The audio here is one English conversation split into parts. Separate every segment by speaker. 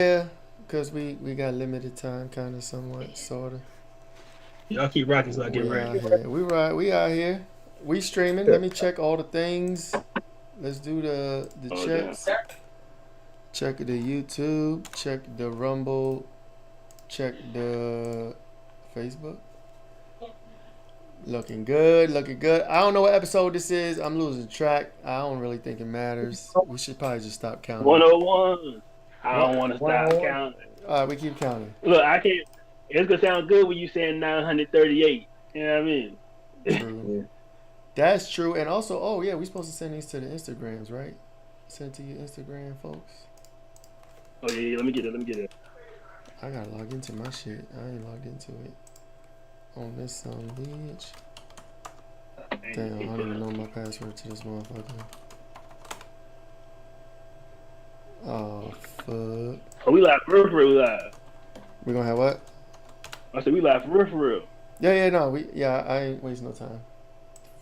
Speaker 1: Yeah, because we got limited time, kind of, somewhat, sort of.
Speaker 2: Y'all keep rocking so I get
Speaker 1: We
Speaker 2: right.
Speaker 1: out here. We out here. We streaming. Let me check all the things. Let's do the
Speaker 2: Oh damn.
Speaker 1: checks. Check the YouTube. Check the Rumble. Check the Facebook. Looking good. Looking good. I don't know what episode this is. I'm losing track. I don't really think it matters. We should probably just stop counting.
Speaker 2: 101. I
Speaker 1: What?
Speaker 2: don't want to stop
Speaker 3: 101.
Speaker 2: counting.
Speaker 1: All right, we keep counting.
Speaker 2: Look, I can't. It's gonna sound good when you saying 938. You know what I mean?
Speaker 1: True.
Speaker 3: Yeah.
Speaker 1: That's true. And also, oh yeah, we supposed to send these to the Instagrams, right? Send to your Instagram, folks.
Speaker 2: Oh yeah, yeah, let me get it. Let me get it.
Speaker 1: I gotta log into my shit. I ain't logged into it. On this son bitch. Damn, I don't even know my password to this motherfucker. Oh fuck.
Speaker 2: Oh, we live for real. We live.
Speaker 1: We gonna have what?
Speaker 2: I said we live for real. For real.
Speaker 1: Yeah, no, I ain't wasting no time.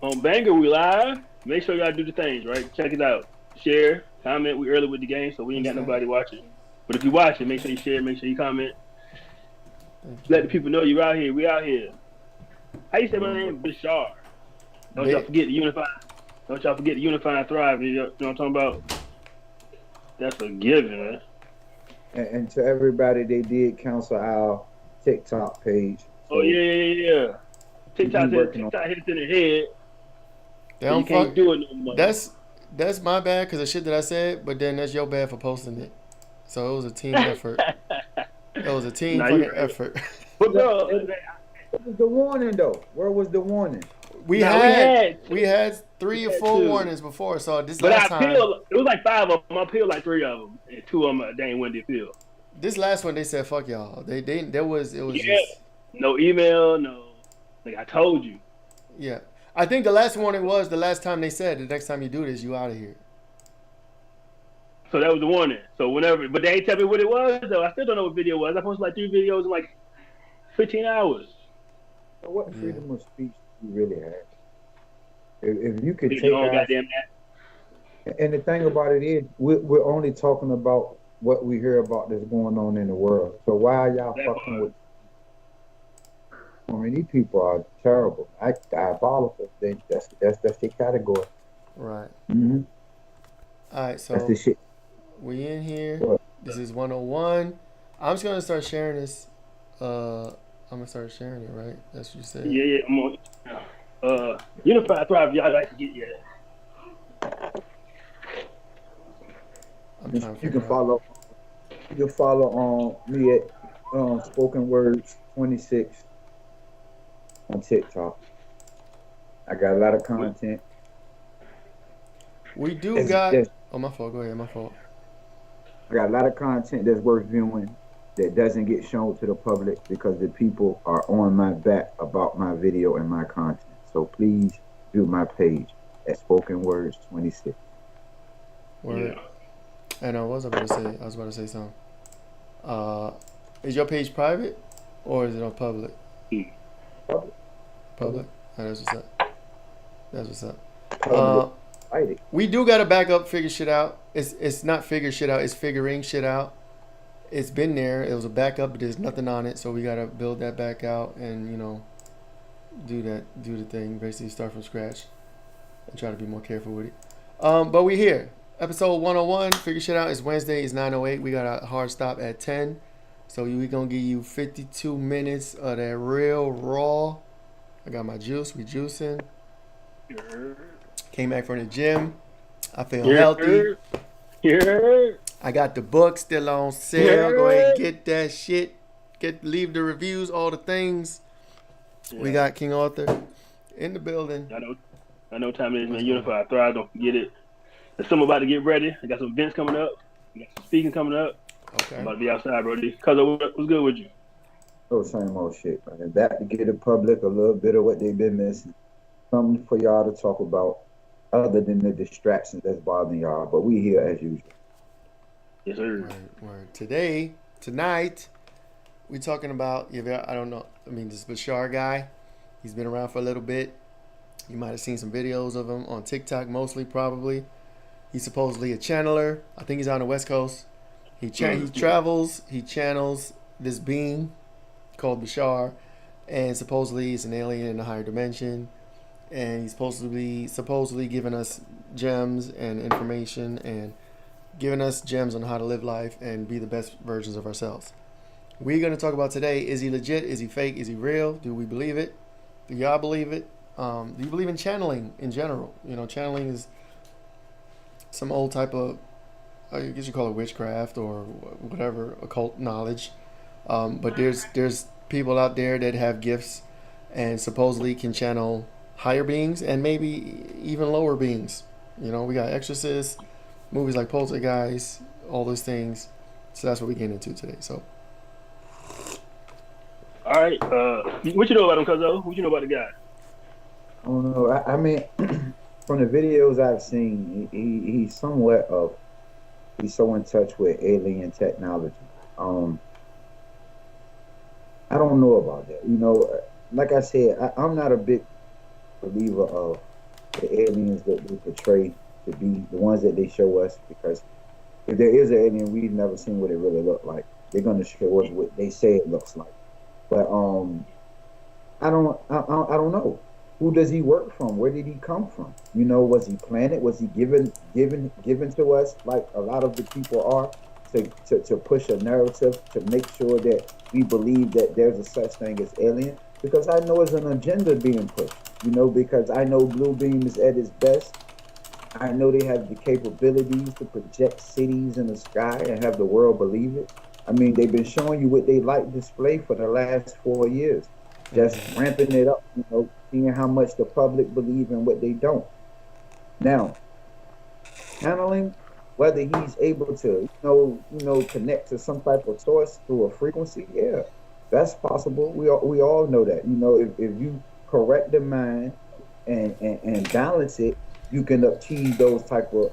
Speaker 2: On Banger, we live. Make sure y'all do the things right. Check it out. Share, comment. We early with the game, so we ain't got nobody watching. But if you watch it, make sure you share. Make sure you comment. Let the people know you out here. We out here. How you say my name? Bashar. Don't y'all forget the unify. Don't y'all forget the unify and thrive. You know what I'm talking about? That's a given, man.
Speaker 3: And to everybody, they did cancel our TikTok page.
Speaker 2: Oh yeah. TikTok hit
Speaker 3: working
Speaker 2: it in the head.
Speaker 1: They
Speaker 2: So you
Speaker 1: don't
Speaker 2: can't
Speaker 1: fuck.
Speaker 2: do it no more.
Speaker 1: That's my bad because of shit that I said, but then that's your bad for posting it. So it was a team effort. It was a team fucking effort.
Speaker 2: But bro,
Speaker 3: What was the warning though? Where was the warning?
Speaker 1: We had 3 or 4 warnings before, so this
Speaker 2: but
Speaker 1: last
Speaker 2: I
Speaker 1: time.
Speaker 2: peeled. It was like 5 of them. I peeled like 3 of them, and 2 of them they ain't win the appeal.
Speaker 1: This last one they said fuck y'all. It was
Speaker 2: Yeah.
Speaker 1: just
Speaker 2: No email, no. Like I told you.
Speaker 1: yeah. I think the last warning was the last time they said the next time you do this you out of here.
Speaker 2: So that was the warning. So whenever, but they ain't tell me what it was though. I still don't know what video it was. I posted like 3 videos in like 15 hours.
Speaker 3: So what freedom of speech do you really have? If you could
Speaker 2: Bitch,
Speaker 3: take
Speaker 2: your own
Speaker 3: our,
Speaker 2: goddamn ass.
Speaker 3: and the thing about it is, we're only talking about what we hear about that's going on in the world. So why are y'all
Speaker 2: That
Speaker 3: fucking
Speaker 2: part.
Speaker 3: with? I mean, these people are terrible, diabolical. That's their category.
Speaker 1: Right.
Speaker 3: Mm-hmm.
Speaker 1: All right,
Speaker 3: That's
Speaker 1: so
Speaker 3: the shit.
Speaker 1: we in here.
Speaker 3: What?
Speaker 1: This is 101. I'm just gonna start sharing this. I'm gonna start sharing it, right? That's what you said.
Speaker 2: Yeah, I'm on. Unified Thrive, y'all like to get
Speaker 1: I'm trying to
Speaker 3: You
Speaker 1: figure
Speaker 3: can
Speaker 1: out.
Speaker 3: follow. You can follow me at Spoken Words 26 on TikTok. I got a lot of content.
Speaker 1: We do
Speaker 3: That's,
Speaker 1: got.
Speaker 3: that's,
Speaker 1: Oh, my fault. Go ahead. My fault.
Speaker 3: I got a lot of content that's worth viewing that doesn't get shown to the public because the people are on my back about my video and my content. So please view my page at Spoken Words 26.
Speaker 1: Word.
Speaker 2: Yeah.
Speaker 1: And what was I about to say? I was about to say something. Is your page private or is it on public?
Speaker 3: Public.
Speaker 1: Public. Oh, that's what's up. That's what's up.
Speaker 3: Public. Fight it.
Speaker 1: We do gotta back up, figure shit out. It's not figure shit out. It's figuring shit out. It's been there. It was a backup, but there's nothing on it, so we gotta build that back out and do the thing. Basically, start from scratch and try to be more careful with it. But we here. Episode 101. Figure shit out. It's Wednesday. It's 9:08. We got a hard stop at 10. So we gonna give you 52 minutes of that real raw. I got my juice. We juicing. Came back from the gym. I feel healthy. I got the book still on sale. Go ahead and get that shit. Leave the reviews, all the things.
Speaker 2: Yeah.
Speaker 1: We got King Arthur in the building.
Speaker 2: I know time it is, man. Unified Thrive, don't forget it. There's something about to get ready. I got some events coming up. I got some speaking coming up.
Speaker 1: Okay.
Speaker 2: I'm about to be outside, bro. Cuz what's good with you?
Speaker 3: Oh, same old shit, man. Back to get the public a little bit of what they've been missing. Something for y'all to talk about other than the distractions that's bothering y'all. But we here as usual.
Speaker 2: Yes, sir.
Speaker 1: Word. Tonight, we talking about, I don't know, this Bashar guy. He's been around for a little bit. You might have seen some videos of him on TikTok, mostly, probably. He's supposedly a channeler. I think he's on the West Coast. He travels. He channels this being called Bashar, and supposedly he's an alien in a higher dimension, and he's supposedly giving us gems and information and giving us gems on how to live life and be the best versions of ourselves. We're going to talk about today, is he legit? Is he fake? Is he real? Do we believe it? Do y'all believe it? Do you believe in channeling in general? You know, channeling is some old type of, I guess you call it witchcraft or whatever, occult knowledge. But there's people out there that have gifts and supposedly can channel higher beings and maybe even lower beings. You know, we got exorcists, movies like Poltergeist, all those things. So that's what we get into today. So,
Speaker 2: all right. What you know about him, Cuzzo? What you know about the guy?
Speaker 3: I don't know. I mean, from the videos I've seen, he's somewhat of, he's so in touch with alien technology. I don't know about that. You know, like I said, I'm not a big believer of the aliens that they portray to be the ones that they show us, because if there is an alien, we've never seen what it really looked like. They're going to show us what they say it looks like. But I don't know. Who does he work from? Where did he come from? You know, was he planted? Was he given to us like a lot of the people are to push a narrative to make sure that we believe that there's a such thing as alien? Because I know there's an agenda being pushed. You know, because I know Blue Beam is at its best. I know they have the capabilities to project cities in the sky and have the world believe it. I mean, they've been showing you what they like display for the last 4 years, just ramping it up, you know, seeing how much the public believe and what they don't. Now, channeling, whether he's able to, you know, connect to some type of source through a frequency, yeah, that's possible. We all know that. You know, if you correct the mind and balance it, you can achieve those type of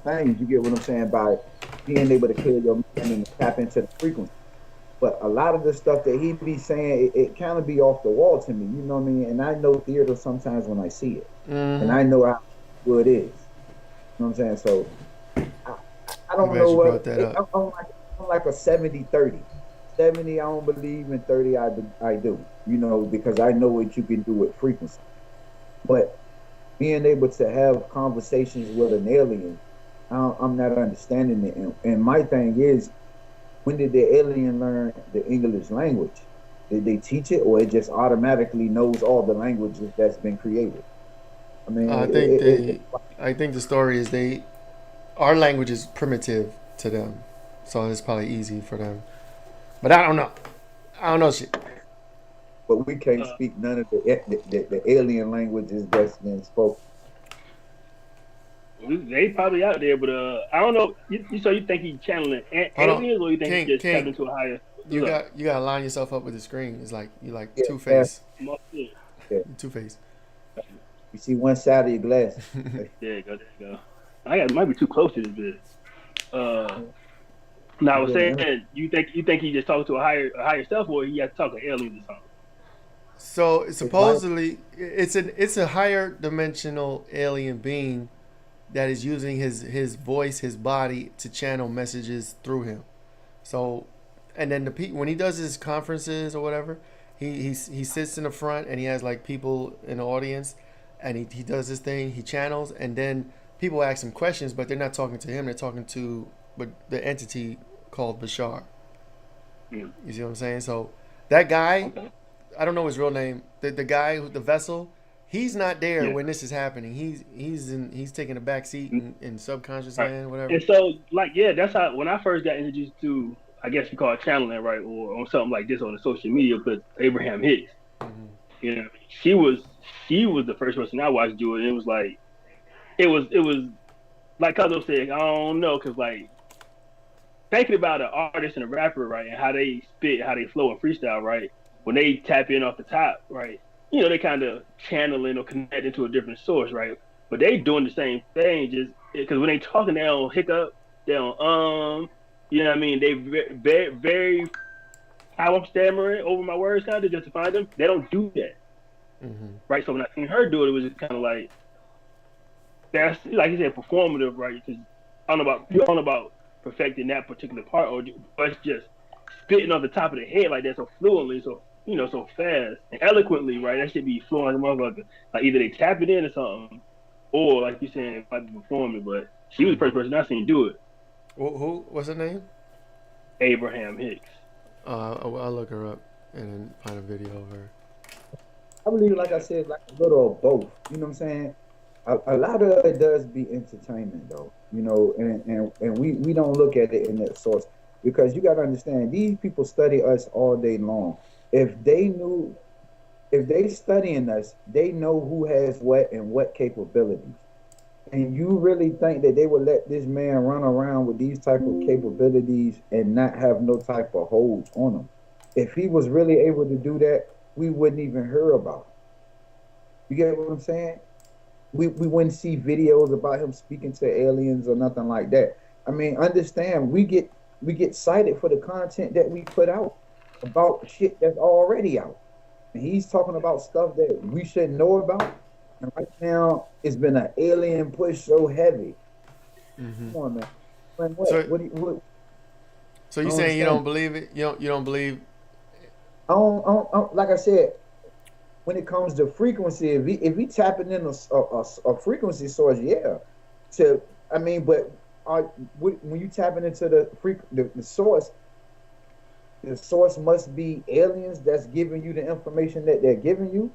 Speaker 3: things. You get what I'm saying, by being able to clear your mind and tap into the frequency. But a lot of the stuff that he be saying, it kind of be off the wall to me. You know what I mean? And I know theater sometimes when I see it, and I know how good it is. You know what I'm saying? So I don't know what I'm like a 70-30. 70 I don't believe, in 30 I do. You know, because I know what you can do with frequency. But being able to have conversations with an alien, I'm not understanding it. And my thing is, when did the alien learn the English language? Did they teach it, or it just automatically knows all the languages that's been created? I mean,
Speaker 1: I think the story is our language is primitive to them, so it's probably easy for them. But I don't know. I don't know shit.
Speaker 3: But we can't speak none of the alien languages that's been spoken.
Speaker 2: They probably out there, but I don't know. So you think he's channeling aliens, or you think he just tapped into a higher?
Speaker 1: You gotta line yourself up with the screen. It's like you Two-Face.
Speaker 3: Yeah.
Speaker 1: Two-Face.
Speaker 3: You see one side of your glass.
Speaker 2: There you go. It might be too close to this bit. Now I was saying, you think he just talking to a higher self, or he has to talk to aliens or something?
Speaker 1: So supposedly it's a higher dimensional alien being that is using his voice, his body to channel messages through him. So, and then when he does his conferences or whatever, he sits in the front and he has like people in the audience, and he does this thing, he channels, and then people ask him questions, but they're not talking to him, they're talking to the entity called Bashar. You see what I'm saying? So that guy, I don't know his real name. The guy, the vessel, he's not there when this is happening. He's taking a back seat in subconscious land, whatever.
Speaker 2: And so, that's how, when I first got introduced to, I guess you call it channeling, right, or on something like this on the social media, but Abraham Hicks. Mm-hmm. You know, she was the first person I watched do it. And it was like Cuzzo said, I don't know, because like thinking about an artist and a rapper, right, and how they spit, how they flow and freestyle, right, when they tap in off the top, right, you know, they kind of channeling or connecting to a different source, right? But they doing the same thing, just because when they talking, they don't hiccup, they don't you know what I mean? They very, very, how I'm stammering over my words kind of just to find them. They don't do that, right? So when I seen her do it, it was just kind of like, that's, like you said, performative, right? Because don't know about perfecting that particular part, or it's just spitting off the top of the head like that so fluently, so so fast and eloquently, right? That should be flowing like a motherfucker. Like either they tap it in or something, or like you saying, it might be performing. But she was the first person I seen do it.
Speaker 1: Who? What's her name?
Speaker 2: Abraham Hicks.
Speaker 1: I'll look her up and then find a video of her.
Speaker 3: I believe, like I said, like a little of both. You know what I'm saying? A lot of it does be entertainment, though. And we don't look at it in that source because you got to understand these people study us all day long. If they studying us, they know who has what and what capabilities. And you really think that they would let this man run around with these type of capabilities and not have no type of holds on him? If he was really able to do that, we wouldn't even hear about it. You get what I'm saying? We wouldn't see videos about him speaking to aliens or nothing like that. I mean, understand, we get cited for the content that we put out about shit that's already out. And he's talking about stuff that we shouldn't know about. And right now, it's been an alien push so heavy. Come on, man. What?
Speaker 1: So you saying you don't believe it? You don't believe?
Speaker 3: I don't, like I said, when it comes to frequency, if we tapping in a frequency source, yeah. But when you tapping into the source, the source must be aliens that's giving you the information that they're giving you.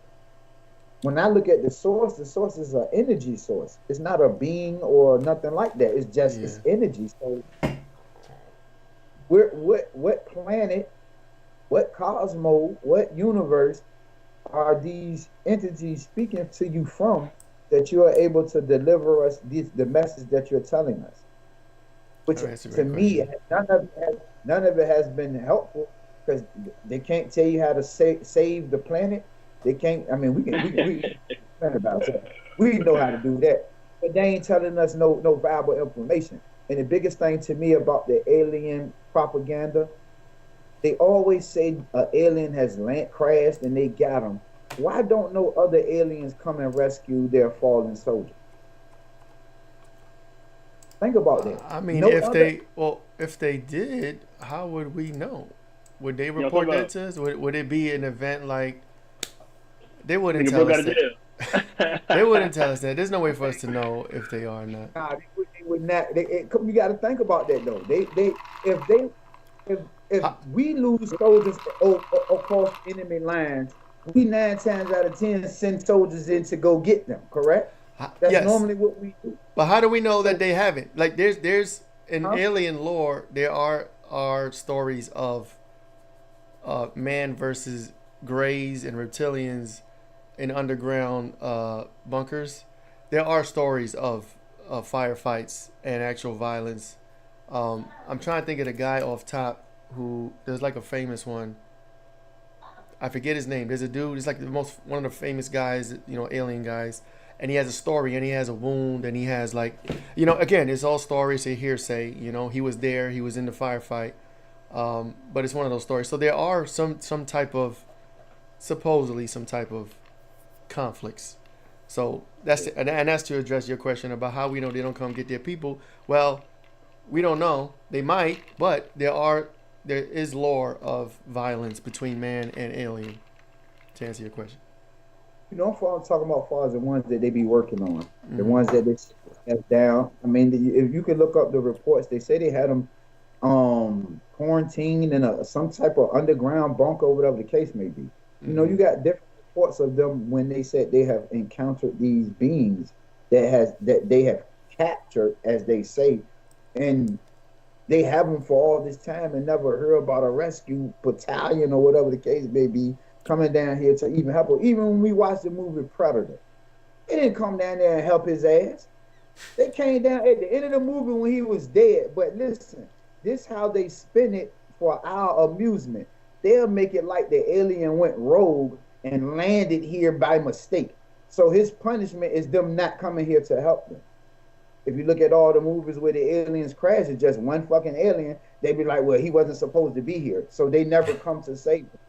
Speaker 3: When I look at the source is an energy source. It's not a being or nothing like that. It's just it's energy. So, what planet, what cosmos, what universe are these entities speaking to you from that you are able to deliver us the message that you're telling us? Which to me, none of it has been helpful because they can't tell you how to save the planet. They can't. I mean, we about that. We know how to do that, but they ain't telling us no viable information. And the biggest thing to me about the alien propaganda, they always say an alien has crashed and they got them. Why don't no other aliens come and rescue their fallen soldiers? Think about that.
Speaker 1: I mean, if they did, how would we know? Would they report that to us? Would it be an event like? They wouldn't tell us that. They wouldn't tell us that. There's no way for us to know if they are or not.
Speaker 3: Nah, they would not. You got to think about that though. If we lose soldiers across enemy lines, we 9 times out of 10 send soldiers in to go get them. Correct? That's normally what we do.
Speaker 1: But how do we know that they haven't? Like there's in alien lore, there are stories of man versus greys and reptilians in underground bunkers. There are stories of firefights and actual violence. I'm trying to think of the guy off top who there's like a famous one. I forget his name. There's a dude. He's like one of the famous guys, alien guys, and he has a story and he has a wound and he has like, again, it's all stories, it's hearsay. He was there, he was in the firefight, but it's one of those stories. So there are supposedly some type of conflicts. So that's to address your question about how we know they don't come get their people. Well, we don't know. They might, but there is lore of violence between man and alien. To answer your question,
Speaker 3: I'm talking about far as the ones that they be working on, the ones that they have down. I mean, if you could look up the reports, they say they had them quarantined in some type of underground bunker, or whatever the case may be. You got different reports of them when they said they have encountered these beings that they have captured, as they say, and they have them for all this time and never heard about a rescue battalion or whatever the case may be coming down here to even help them. Even when we watched the movie Predator, they didn't come down there and help his ass. They came down at the end of the movie when he was dead. But listen, this is how they spin it for our amusement. They'll make it like the alien went rogue and landed here by mistake. So his punishment is them not coming here to help them. If you look at all the movies where the aliens crash, it's just one fucking alien. They be like, well, he wasn't supposed to be here. So they never come to save him.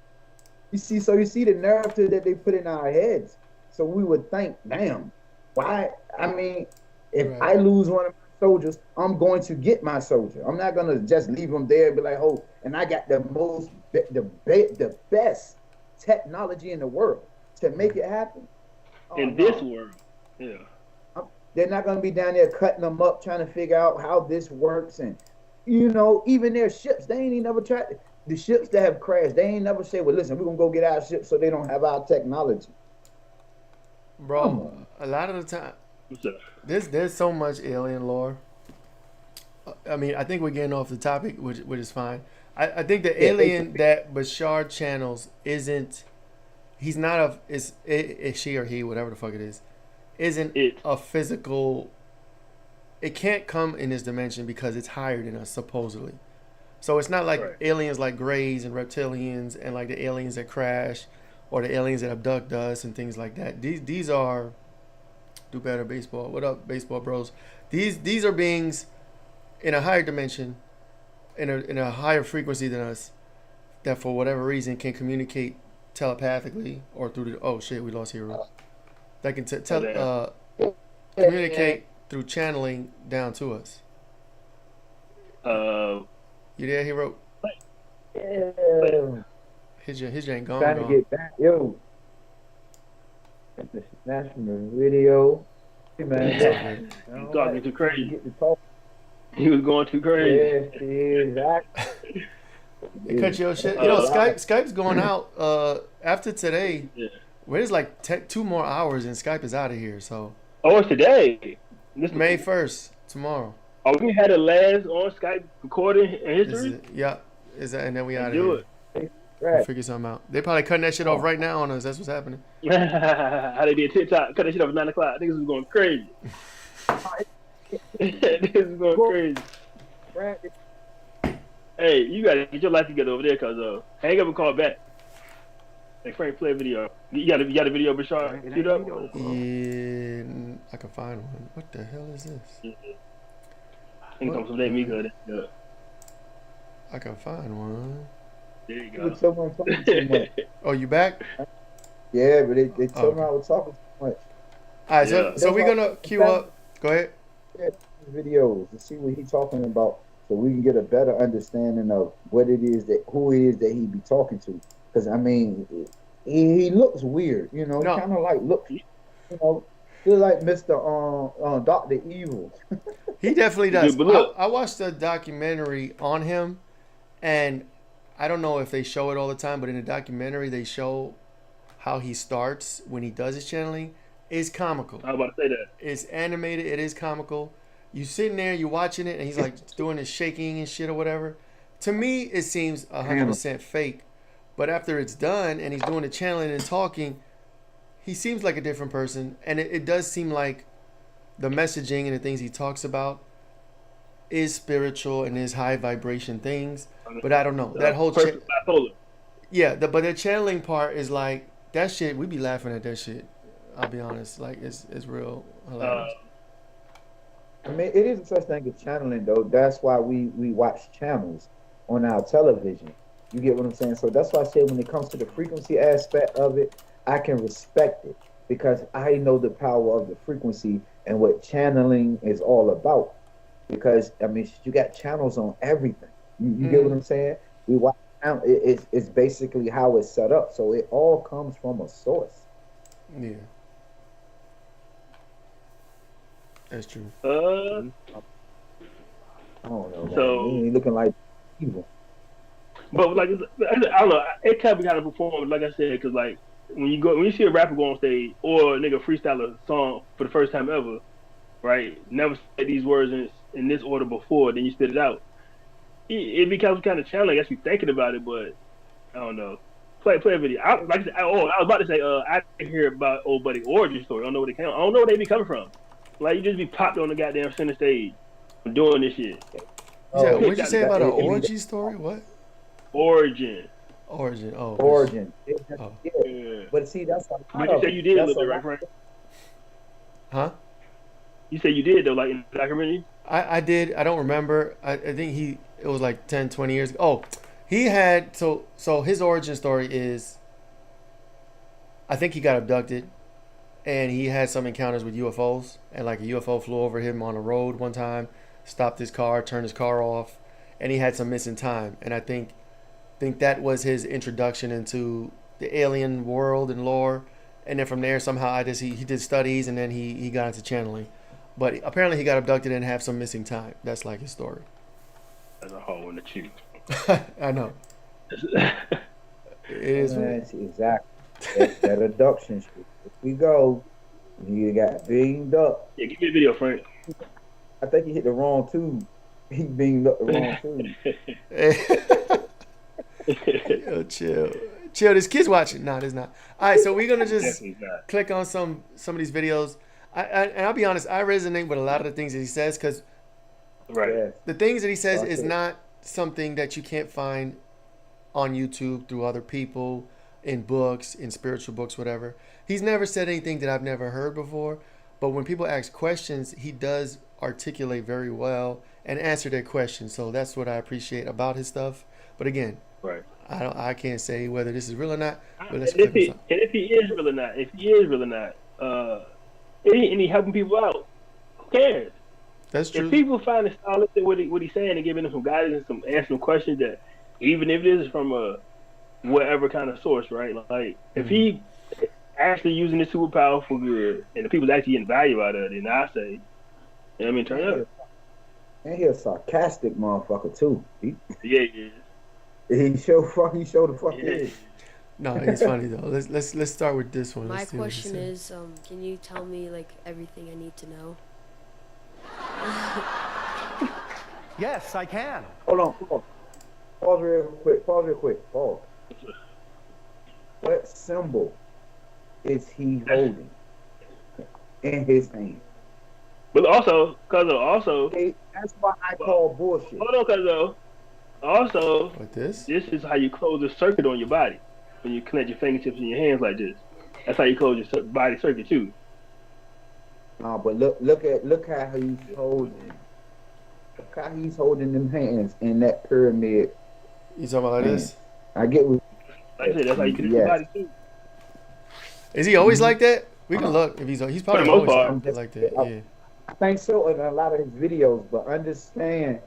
Speaker 3: You see the narrative that they put in our heads. So we would think, damn, why? I mean, if I lose one of my soldiers, I'm going to get my soldier. I'm not gonna just leave them there and be like, oh, and I got the best technology in the world to make it happen. Oh
Speaker 2: In this
Speaker 3: no,
Speaker 2: world, yeah.
Speaker 3: they're not gonna be down there cutting them up, trying to figure out how this works, and even their ships, they ain't even never tried. The ships that have crashed, they ain't never say, well, listen, we're gonna go get our ships so they don't have our technology.
Speaker 1: Bro, a lot of the time,
Speaker 2: What's up?
Speaker 1: there's so much alien lore. I mean, I think we're getting off the topic, which is fine. I think the alien that Bashar channels isn't. He's not a. Is she or he, whatever the fuck it is, isn't
Speaker 2: It.
Speaker 1: a physical. It can't come in this dimension because it's higher than us supposedly. So it's not like
Speaker 2: Right.
Speaker 1: aliens like Greys and reptilians and like the aliens that crash, or the aliens that abduct us and things like that. These are. Do better, baseball. What up, baseball bros? These are beings in a higher dimension, in a higher frequency than us, that for whatever reason can communicate telepathically or through the. Oh shit, we lost hero. That can communicate through channeling down to us.
Speaker 2: Uh,
Speaker 1: You there, hero?
Speaker 3: Yeah.
Speaker 1: His ain't gone.
Speaker 3: Trying to get back, yo. Snatch from the video. Hey man,
Speaker 1: It's all good.
Speaker 2: he's talking too crazy.
Speaker 3: Get to talk.
Speaker 2: He was going too crazy.
Speaker 3: Yeah,
Speaker 1: They cut your shit. Skype's going out after today.
Speaker 2: Yeah.
Speaker 1: Where's like 2 more hours and Skype is out of here. So
Speaker 2: Oh, it's today. This
Speaker 1: May 1st, tomorrow.
Speaker 2: Oh, we had the last on Skype recording in history.
Speaker 1: And then we out of
Speaker 2: Do
Speaker 1: here.
Speaker 2: it.
Speaker 1: We'll figure something out. They probably cutting that shit off right now on us. That's what's happening.
Speaker 2: How they did TikTok, cut that shit off at 9 o'clock. Niggas was going crazy. Niggas was going crazy. Hey, you gotta get your life together over there, cause hang up and call back. Hey, Frank, play a video. You got a video, Bashar? Shoot up.
Speaker 1: Yeah, I can find one. What the hell is this?
Speaker 2: I think some day me good. Yeah.
Speaker 1: I can find one.
Speaker 2: There you go.
Speaker 3: Someone talking too much.
Speaker 1: Oh, you back?
Speaker 3: Yeah, but they told me
Speaker 1: Okay.
Speaker 3: I was talking too much.
Speaker 1: All right,
Speaker 2: Yeah.
Speaker 1: so we're gonna queue up. Go ahead.
Speaker 3: Videos to see what he's talking about, so we can get a better understanding of who it is that he be talking to. Because I mean, he looks weird,
Speaker 1: No.
Speaker 3: kind of like feel like Mr. Dr. Evil.
Speaker 1: He definitely does.
Speaker 2: Dude, but look.
Speaker 1: I watched a documentary on him, and I don't know if they show it all the time, but in the documentary they show how he starts when he does his channeling. It's comical.
Speaker 2: I was about to say that.
Speaker 1: It's animated. It is comical. You sitting there, you watching it, and he's like doing his shaking and shit or whatever. To me, it seems 100% fake. But after it's done and he's doing the channeling and talking, he seems like a different person. And it does seem like the messaging and the things he talks about is spiritual and is high vibration things. But I don't know. That whole
Speaker 2: Perfect bipolar.
Speaker 1: but the channeling part is like that shit. We be laughing at that shit. I'll be honest. Like it's real hilarious.
Speaker 3: I mean, it isn't such thing as channeling though. That's why we watch channels on our television. You get what I'm saying? So that's why I said when it comes to the frequency aspect of it, I can respect it because I know the power of the frequency and what channeling is all about. Because I mean, you got channels on everything. You get what I'm saying? We watch. It's basically how it's set up. So it all comes from a source.
Speaker 1: Yeah. That's true.
Speaker 3: I don't know.
Speaker 2: So-
Speaker 3: He ain't looking like evil.
Speaker 2: But like, I don't know. It can be kind of performed, like I said, because like when you see a rapper go on stage or a nigga freestyle a song for the first time ever, right? Never said these words in this order before, then you spit it out. It becomes kind of challenging. I guess you thinking about it, but I don't know. Play a video. I was about to say, I didn't hear about old buddy origin story. I don't know where they came. I don't know where they be coming from. Like you just be popped on the goddamn center stage doing this shit.
Speaker 1: What'd you say about an orgy story? What?
Speaker 2: Origin.
Speaker 1: Origin. Oh.
Speaker 3: Origin.
Speaker 1: Oh.
Speaker 2: Yeah.
Speaker 3: But see, that's a
Speaker 2: But you said you did a little bit, right, Frank?
Speaker 1: Huh?
Speaker 2: You said you did though, like in the documentary.
Speaker 1: I did. I don't remember. I think it was like 10, 20 years ago. Oh, he had so his origin story is I think he got abducted and he had some encounters with UFOs, and like a UFO flew over him on the road one time, stopped his car, turned his car off, and he had some missing time. And I think that was his introduction into the alien world and lore. And then from there, somehow he did studies, and then he got into channeling. But apparently he got abducted and have some missing time. That's like his story.
Speaker 2: That's a hole in the cheek.
Speaker 1: I know. It is.
Speaker 3: That's exactly. That abduction shit. If we go, you got beamed up.
Speaker 2: Yeah, give me a video, Frank.
Speaker 3: I think he hit the wrong tube. He beamed up the wrong tube.
Speaker 1: Yo, chill. This kid's watching. No, there's not. All right, so we're gonna just click on some of these videos. And I'll be honest, I resonate with a lot of the things that he says, because the things that he says is not something that you can't find on YouTube through other people, in books, in spiritual books, whatever. He's never said anything that I've never heard before, but when people ask questions, he does articulate very well and answer their questions. So that's what I appreciate about his stuff. But again, I can't say whether this is real or not. But let's
Speaker 2: if he is real or not, and he helping people out, who cares?
Speaker 1: That's true.
Speaker 2: If people find it solid in what he's saying and giving them some guidance and answering some questions, that even if it is from a whatever kind of source, right? Like if he actually using this superpower for good, and the people's actually getting value out of it, then I say, you know what I mean, turn up.
Speaker 3: And he a sarcastic motherfucker too.
Speaker 2: Yeah.
Speaker 3: He show the fuck is.
Speaker 1: No, it's funny though. Let's start with this one.
Speaker 4: My question is, can you tell me like everything I need to know?
Speaker 5: Yes, I can.
Speaker 3: Hold on. Pause real quick. Pause. What symbol is he holding in his hand?
Speaker 2: But also,
Speaker 3: Okay, that's why I call bullshit.
Speaker 2: Hold on, Cuzzo. Also,
Speaker 1: Like this
Speaker 2: is how you close the circuit on your body. When you connect your fingertips in your hands like this, that's how you close your body circuit too.
Speaker 3: No, but look how he's holding. Look how he's holding them hands in that pyramid.
Speaker 1: You talking about like this?
Speaker 3: I get what.
Speaker 2: Like I said, that's how you connect your body too.
Speaker 1: Is he always like that? We can look if he's probably
Speaker 2: For the most
Speaker 1: always
Speaker 2: part.
Speaker 1: like that. Yeah.
Speaker 3: I think so in a lot of his videos, but understand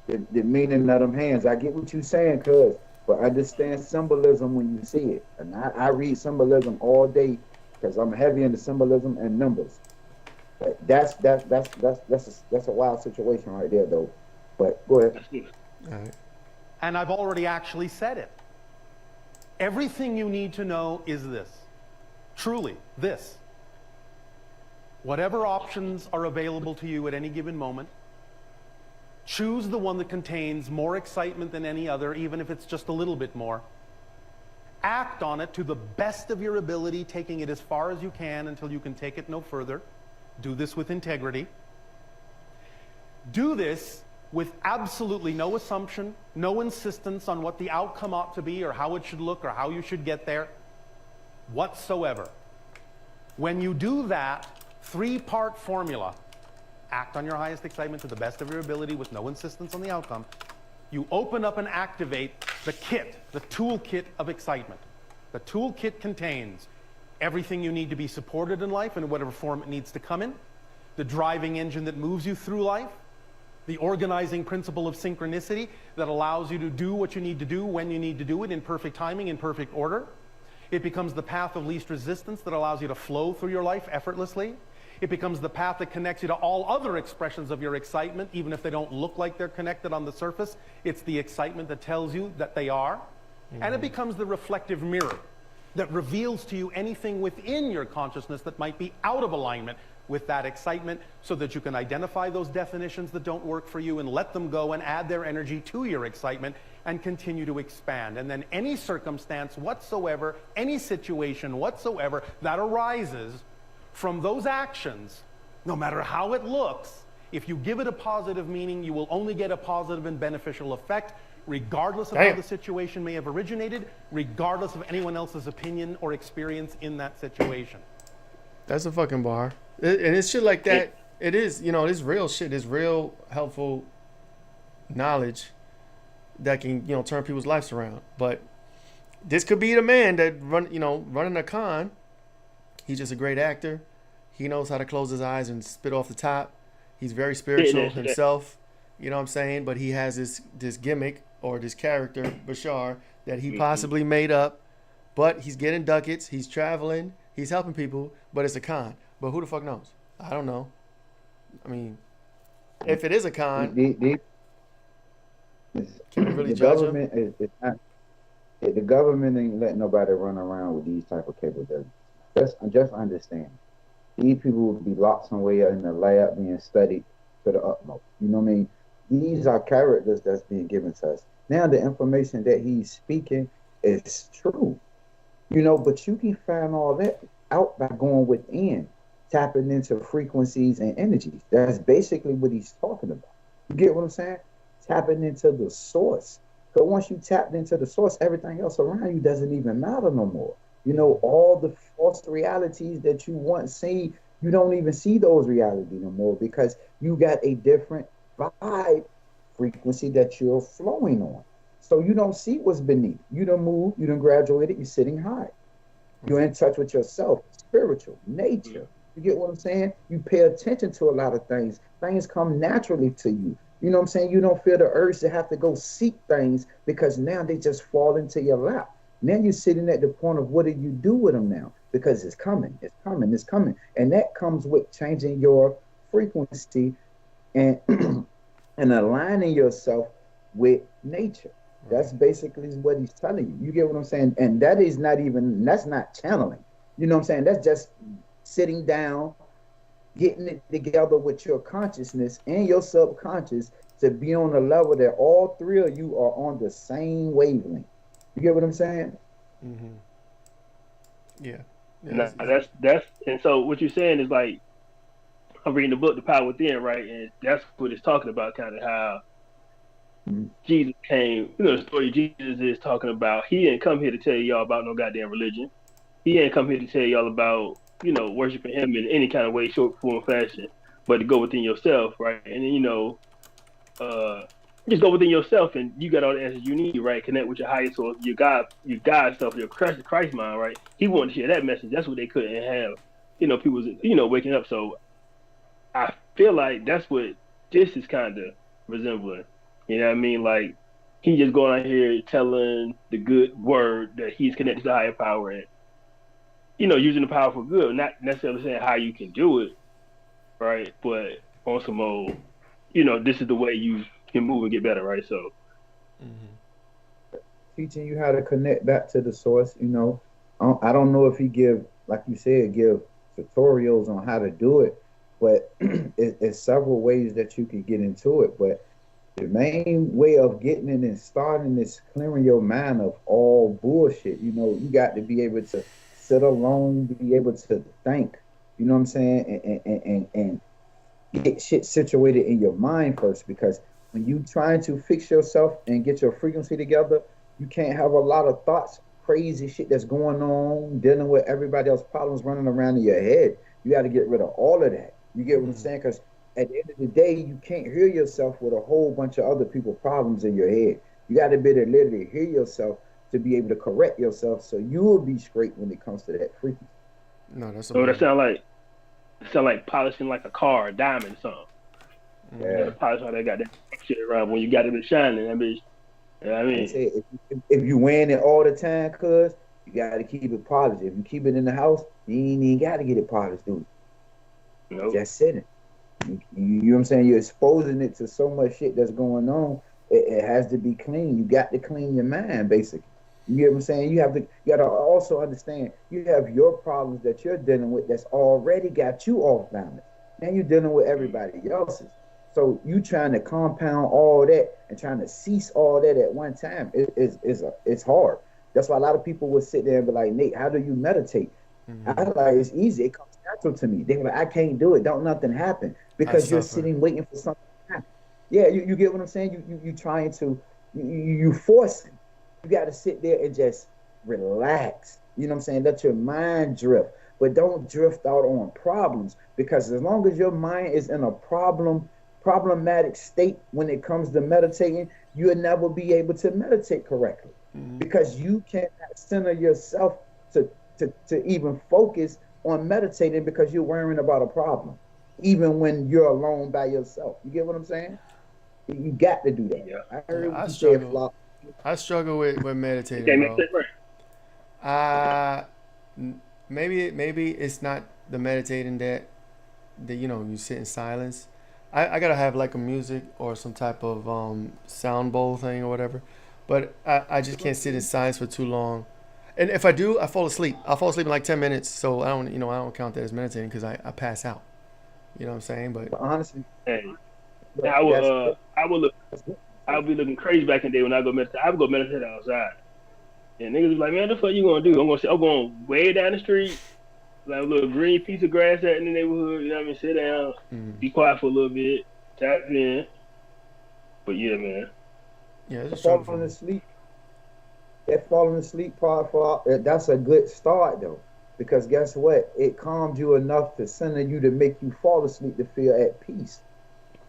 Speaker 3: the meaning of them hands. I get what you're saying, cuz, but understand symbolism when you see it. And I read symbolism all day because I'm heavy into symbolism and numbers. But that's a wild situation right there, though. But go ahead.
Speaker 1: All right.
Speaker 5: And I've already actually said it. Everything you need to know is this. Truly, this. Whatever options are available to you at any given moment, choose the one that contains more excitement than any other, even if it's just a little bit more. Act on it to the best of your ability, taking it as far as you can until you can take it no further. Do this with integrity. Do this with absolutely no assumption, no insistence on what the outcome ought to be or how it should look or how you should get there whatsoever. When you do that, 3-part formula, act on your highest excitement to the best of your ability with no insistence on the outcome. You open up and activate the kit, the toolkit of excitement. The toolkit contains everything you need to be supported in life in whatever form it needs to come in, the driving engine that moves you through life, the organizing principle of synchronicity that allows you to do what you need to do when you need to do it in perfect timing, in perfect order. It becomes the path of least resistance that allows you to flow through your life effortlessly. It becomes the path that connects you to all other expressions of your excitement, even if they don't look like they're connected on the surface. It's the excitement that tells you that they are. And it becomes the reflective mirror that reveals to you anything within your consciousness that might be out of alignment with that excitement, so that you can identify those definitions that don't work for you and let them go and add their energy to your excitement and continue to expand. And then any circumstance whatsoever, any situation whatsoever that arises from those actions, no matter how it looks, if you give it a positive meaning, you will only get a positive and beneficial effect, regardless of how the situation may have originated, regardless of anyone else's opinion or experience in that situation.
Speaker 1: That's a fucking bar. And it's shit like that. It is, it's real shit. It's real helpful knowledge that can, turn people's lives around. But this could be the man that running a con, He's just a great actor. He knows how to close his eyes and spit off the top. He's very
Speaker 2: Yeah,
Speaker 1: spiritual
Speaker 2: that.
Speaker 1: himself. You know what I'm saying? But he has this gimmick or this character, Bashar, that he possibly made up. But he's getting ducats. He's traveling. He's helping people. But it's a con. But who the fuck knows? I don't know. I mean, if it is a con, can we really
Speaker 3: The
Speaker 1: judge him?
Speaker 3: government is not. The government ain't letting nobody run around with these type of capabilities. Just understand. These people will be locked somewhere in the lab being studied to the utmost. You know what I mean? These are characters that's being given to us. Now the information that he's speaking is true. You know, but you can find all that out by going within, tapping into frequencies and energies. That's basically what he's talking about. You get what I'm saying? Tapping into the source. But once you tap into the source, everything else around you doesn't even matter no more. You know, all the false realities that you once see, you don't even see those realities no more because you got a different vibe frequency that you're flowing on. So you don't see what's beneath. You don't move, you don't graduate, you're sitting high. You're in touch with yourself, spiritual, nature. You get what I'm saying? You pay attention to a lot of things. Things come naturally to you. You know what I'm saying? You don't feel the urge to have to go seek things because now they just fall into your lap. Now you're sitting at the point of what do you do with them now? Because it's coming, it's coming, it's coming. And that comes with changing your frequency and and aligning yourself with nature. That's basically what he's telling you. You get what I'm saying? And that is not even, that's not channeling. You know what I'm saying? That's just sitting down, getting it together with your consciousness and your subconscious to be on a level that all three of you are on the same wavelength. You get what I'm saying?
Speaker 1: Mm-hmm. Yeah.
Speaker 2: That's and so what you're saying is like I'm reading the book The Power Within, right? And that's what it's talking about, kind of how Jesus came. You know, the story of Jesus is talking about he didn't come here to tell y'all about no goddamn religion. He didn't come here to tell y'all about, you know, worshiping him in any kind of way, short form, fashion, but to go within yourself, right? And then, you know, just go within yourself and you got all the answers you need, right? Connect with your higher source, your God self, your Christ mind, right? He wanted to share that message. That's what they couldn't have. You know, people was, you know, waking up. So I feel like that's what this is kind of resembling. You know what I mean? Like he just going out here telling the good word that he's connected to higher power and, you know, using the power for good, not necessarily saying how you can do it, right? But on some old, you know, this is the way you can move and get better, right? So
Speaker 3: teaching you how to connect back to the source. You know, I don't know if he give, like you said, give tutorials on how to do it, but it's several ways that you can get into it. But the main way of getting it and starting is clearing your mind of all bullshit. You know, you got to be able to sit alone, be able to think. You know what I'm saying? And get shit situated in your mind first, because when you trying to fix yourself and get your frequency together, you can't have a lot of thoughts, crazy shit that's going on, dealing with everybody else's problems running around in your head. You got to get rid of all of that. You get what I'm saying? Because at the end of the day, you can't hear yourself with a whole bunch of other people's problems in your head. You got to be able to literally hear yourself to be able to correct yourself, so you will be straight when it comes to that frequency.
Speaker 1: No, that's
Speaker 2: so that sound like polishing like a car, a diamond, or something.
Speaker 3: Yeah.
Speaker 2: You gotta polish all that goddamn shit around when you got it shining. That bitch. You know what I mean?
Speaker 3: Say, if you wearing it all the time, cuz you got to keep it polished. If you keep it in the house, you ain't even got to get it polished, dude.
Speaker 2: Nope.
Speaker 3: Just sitting. You know what I'm saying? You're exposing it to so much shit that's going on. It has to be clean. You got to clean your mind, basically. You get what I'm saying? You got to also understand you have your problems that you're dealing with that's already got you off balance. Now you're dealing with everybody else's. So you trying to compound all that and trying to cease all that at one time, it's hard. That's why a lot of people would sit there and be like, Nate, how do you meditate? I like, it's easy. It comes natural to me. They're like, I can't do it. Don't nothing happen, because you're sitting waiting for something to happen. Yeah, you get what I'm saying? You trying to, you forcing. You got to sit there and just relax. You know what I'm saying? Let your mind drift, but don't drift out on problems, because as long as your mind is in a problematic state when it comes to meditating, you'll never be able to meditate correctly, because you cannot center yourself to even focus on meditating because you're worrying about a problem, even when you're alone by yourself. You get what I'm saying? You got to do that.
Speaker 2: Yeah.
Speaker 3: I heard
Speaker 1: Yeah, I
Speaker 3: what you said,
Speaker 1: struggle.
Speaker 3: Flop.
Speaker 1: I struggle with
Speaker 2: You
Speaker 1: meditating,
Speaker 2: can't
Speaker 1: bro.
Speaker 2: meditate, right?
Speaker 1: Maybe it's not the meditating that you sit in silence. I gotta have like a music or some type of sound bowl thing or whatever, but I just can't sit in silence for too long. And if I do, I fall asleep. I'll fall asleep in like 10 minutes. So I don't count that as meditating because I pass out. You know what I'm saying? But
Speaker 3: But honestly,
Speaker 2: Hey,
Speaker 3: but
Speaker 2: I
Speaker 3: that's
Speaker 2: would
Speaker 3: that's good.
Speaker 2: I would be looking crazy back in the day when I go meditate. I would go meditate outside. And niggas be like, man, the fuck you gonna do? I'm going way down the street, like a little green piece of grass out in the neighborhood, you know what I mean? Sit down, be quiet for a little bit, tap in. But yeah, man.
Speaker 1: yeah, it's a struggle for
Speaker 3: Falling
Speaker 1: me.
Speaker 3: asleep, that falling asleep part, that's a good start though. Because guess what? It calms you enough to center you to make you fall asleep to feel at peace.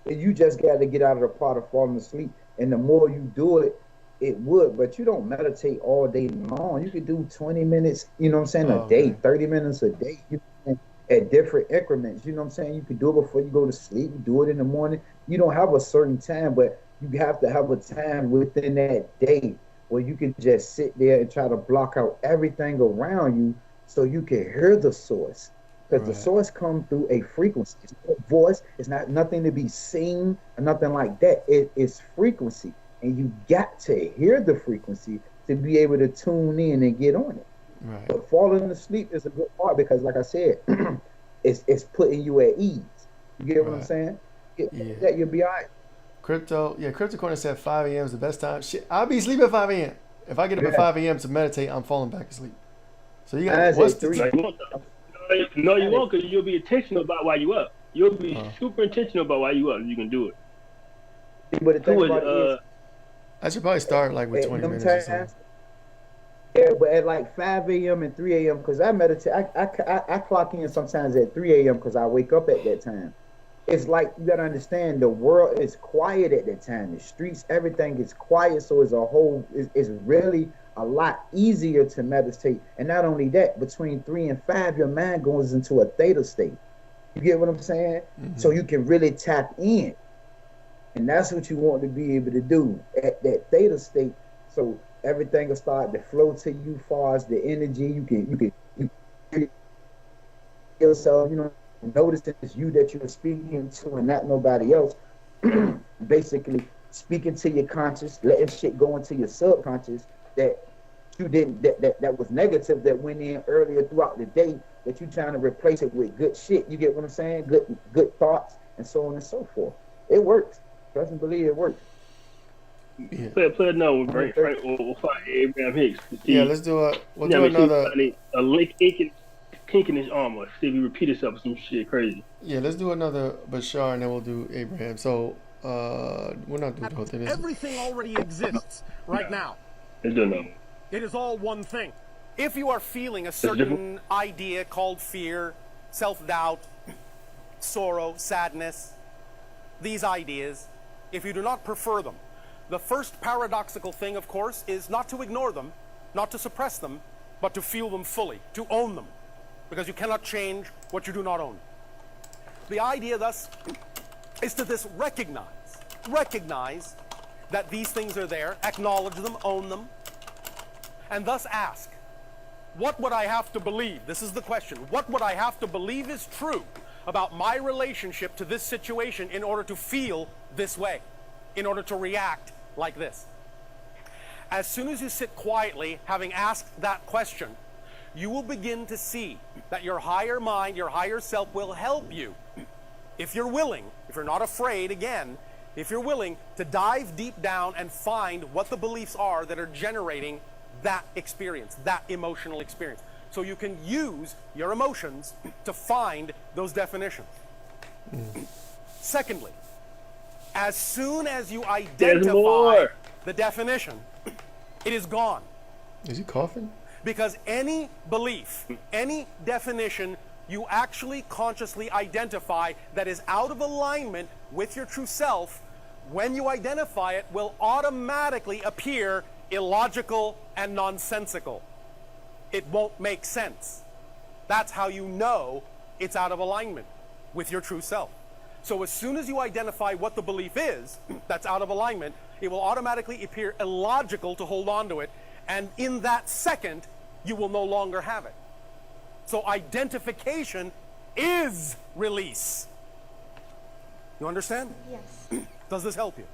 Speaker 3: And you just got to get out of the part of falling asleep. And the more you do it, it would. But you don't meditate all day long. You could do 20 minutes, you know what I'm saying, a
Speaker 1: Oh,
Speaker 3: day,
Speaker 1: okay.
Speaker 3: 30 minutes a day. You know, at different increments. You know what I'm saying? You could do it before you go to sleep. You do it in the morning. You don't have a certain time, but you have to have a time within that day where you can just sit there and try to block out everything around you so you can hear the source. Because the
Speaker 1: Right.
Speaker 3: source comes through a frequency. It's not a voice. It's not nothing to be seen or nothing like that. It is frequency. And you got to hear the frequency to be able to tune in and get on it.
Speaker 1: Right.
Speaker 3: But falling asleep is a good part because, like I said, it's putting you at ease. You get what I'm
Speaker 1: Right.
Speaker 3: saying?
Speaker 1: Yeah.
Speaker 3: That you'll be all right.
Speaker 1: Crypto Corner said 5 a.m. is the best time. Shit, I'll be sleeping at 5 a.m. If I get up at
Speaker 3: Yeah.
Speaker 1: 5 a.m. to meditate, I'm falling back asleep. So you
Speaker 3: I
Speaker 1: got
Speaker 3: say
Speaker 1: what's the
Speaker 3: 3.
Speaker 2: No, you won't. No, you won't, because you'll be intentional about why you up. You'll be super intentional about why you up. You can do it.
Speaker 3: But the thing
Speaker 2: Two
Speaker 3: about it
Speaker 2: is,
Speaker 1: I should probably start like with
Speaker 3: at
Speaker 1: 20
Speaker 3: them
Speaker 1: minutes or something.
Speaker 3: times, yeah, but at like 5 a.m. and 3 a.m. because I meditate, I clock in sometimes at 3 a.m. because I wake up at that time. It's like you gotta understand the world is quiet at that time. The streets, everything is quiet, so it's really a lot easier to meditate. And not only that, between 3 and 5, your mind goes into a theta state. You get what I'm saying? So you can really tap in. And that's what you want to be able to do at that theta state. So everything will start to flow to you far as the energy. You can yourself, notice that it's you that you're speaking to and not nobody else. Basically speaking to your conscious, letting shit go into your subconscious that you didn't that was negative that went in earlier throughout the day that you trying to replace it with good shit. You get what I'm saying? Good thoughts and so on and so forth. It works. Trust and believe it works.
Speaker 1: Yeah.
Speaker 2: play no with Frank or find Abraham Hicks.
Speaker 1: Yeah, we'll do another.
Speaker 2: A link kink in his armor. See if he repeat himself or some shit crazy.
Speaker 1: Yeah, let's do another Bashar and then we'll do Abraham. So we're not doing the whole thing.
Speaker 5: Everything already exists right now.
Speaker 2: Let's do another.
Speaker 5: It is all one thing. If you are feeling a certain idea called fear, self-doubt, sorrow, sadness, these ideas, if you do not prefer them, the first paradoxical thing, of course, is not to ignore them, not to suppress them, but to feel them fully, to own them, because you cannot change what you do not own. The idea, thus, is to recognize that these things are there, acknowledge them, own them, and thus ask, what would I have to believe? This is the question. What would I have to believe is true about my relationship to this situation in order to feel this way, in order to react like this? As soon as you sit quietly, having asked that question, you will begin to see that your higher mind, your higher self will help you. If you're willing, if you're not afraid, again, if you're willing to dive deep down and find what the beliefs are that are generating that experience, that emotional experience. So you can use your emotions to find those definitions. Secondly, as soon as you identify the definition, it is gone.
Speaker 1: Is he coughing?
Speaker 5: Because any belief, any definition you actually consciously identify that is out of alignment with your true self, when you identify it, will automatically appear illogical and nonsensical. It won't make sense. That's how you know it's out of alignment with your true self. So as soon as you identify what the belief is that's out of alignment, it will automatically appear illogical to hold on to it, and in that second, you will no longer have it. So identification is release. You understand?
Speaker 6: Yes.
Speaker 5: Does this help you?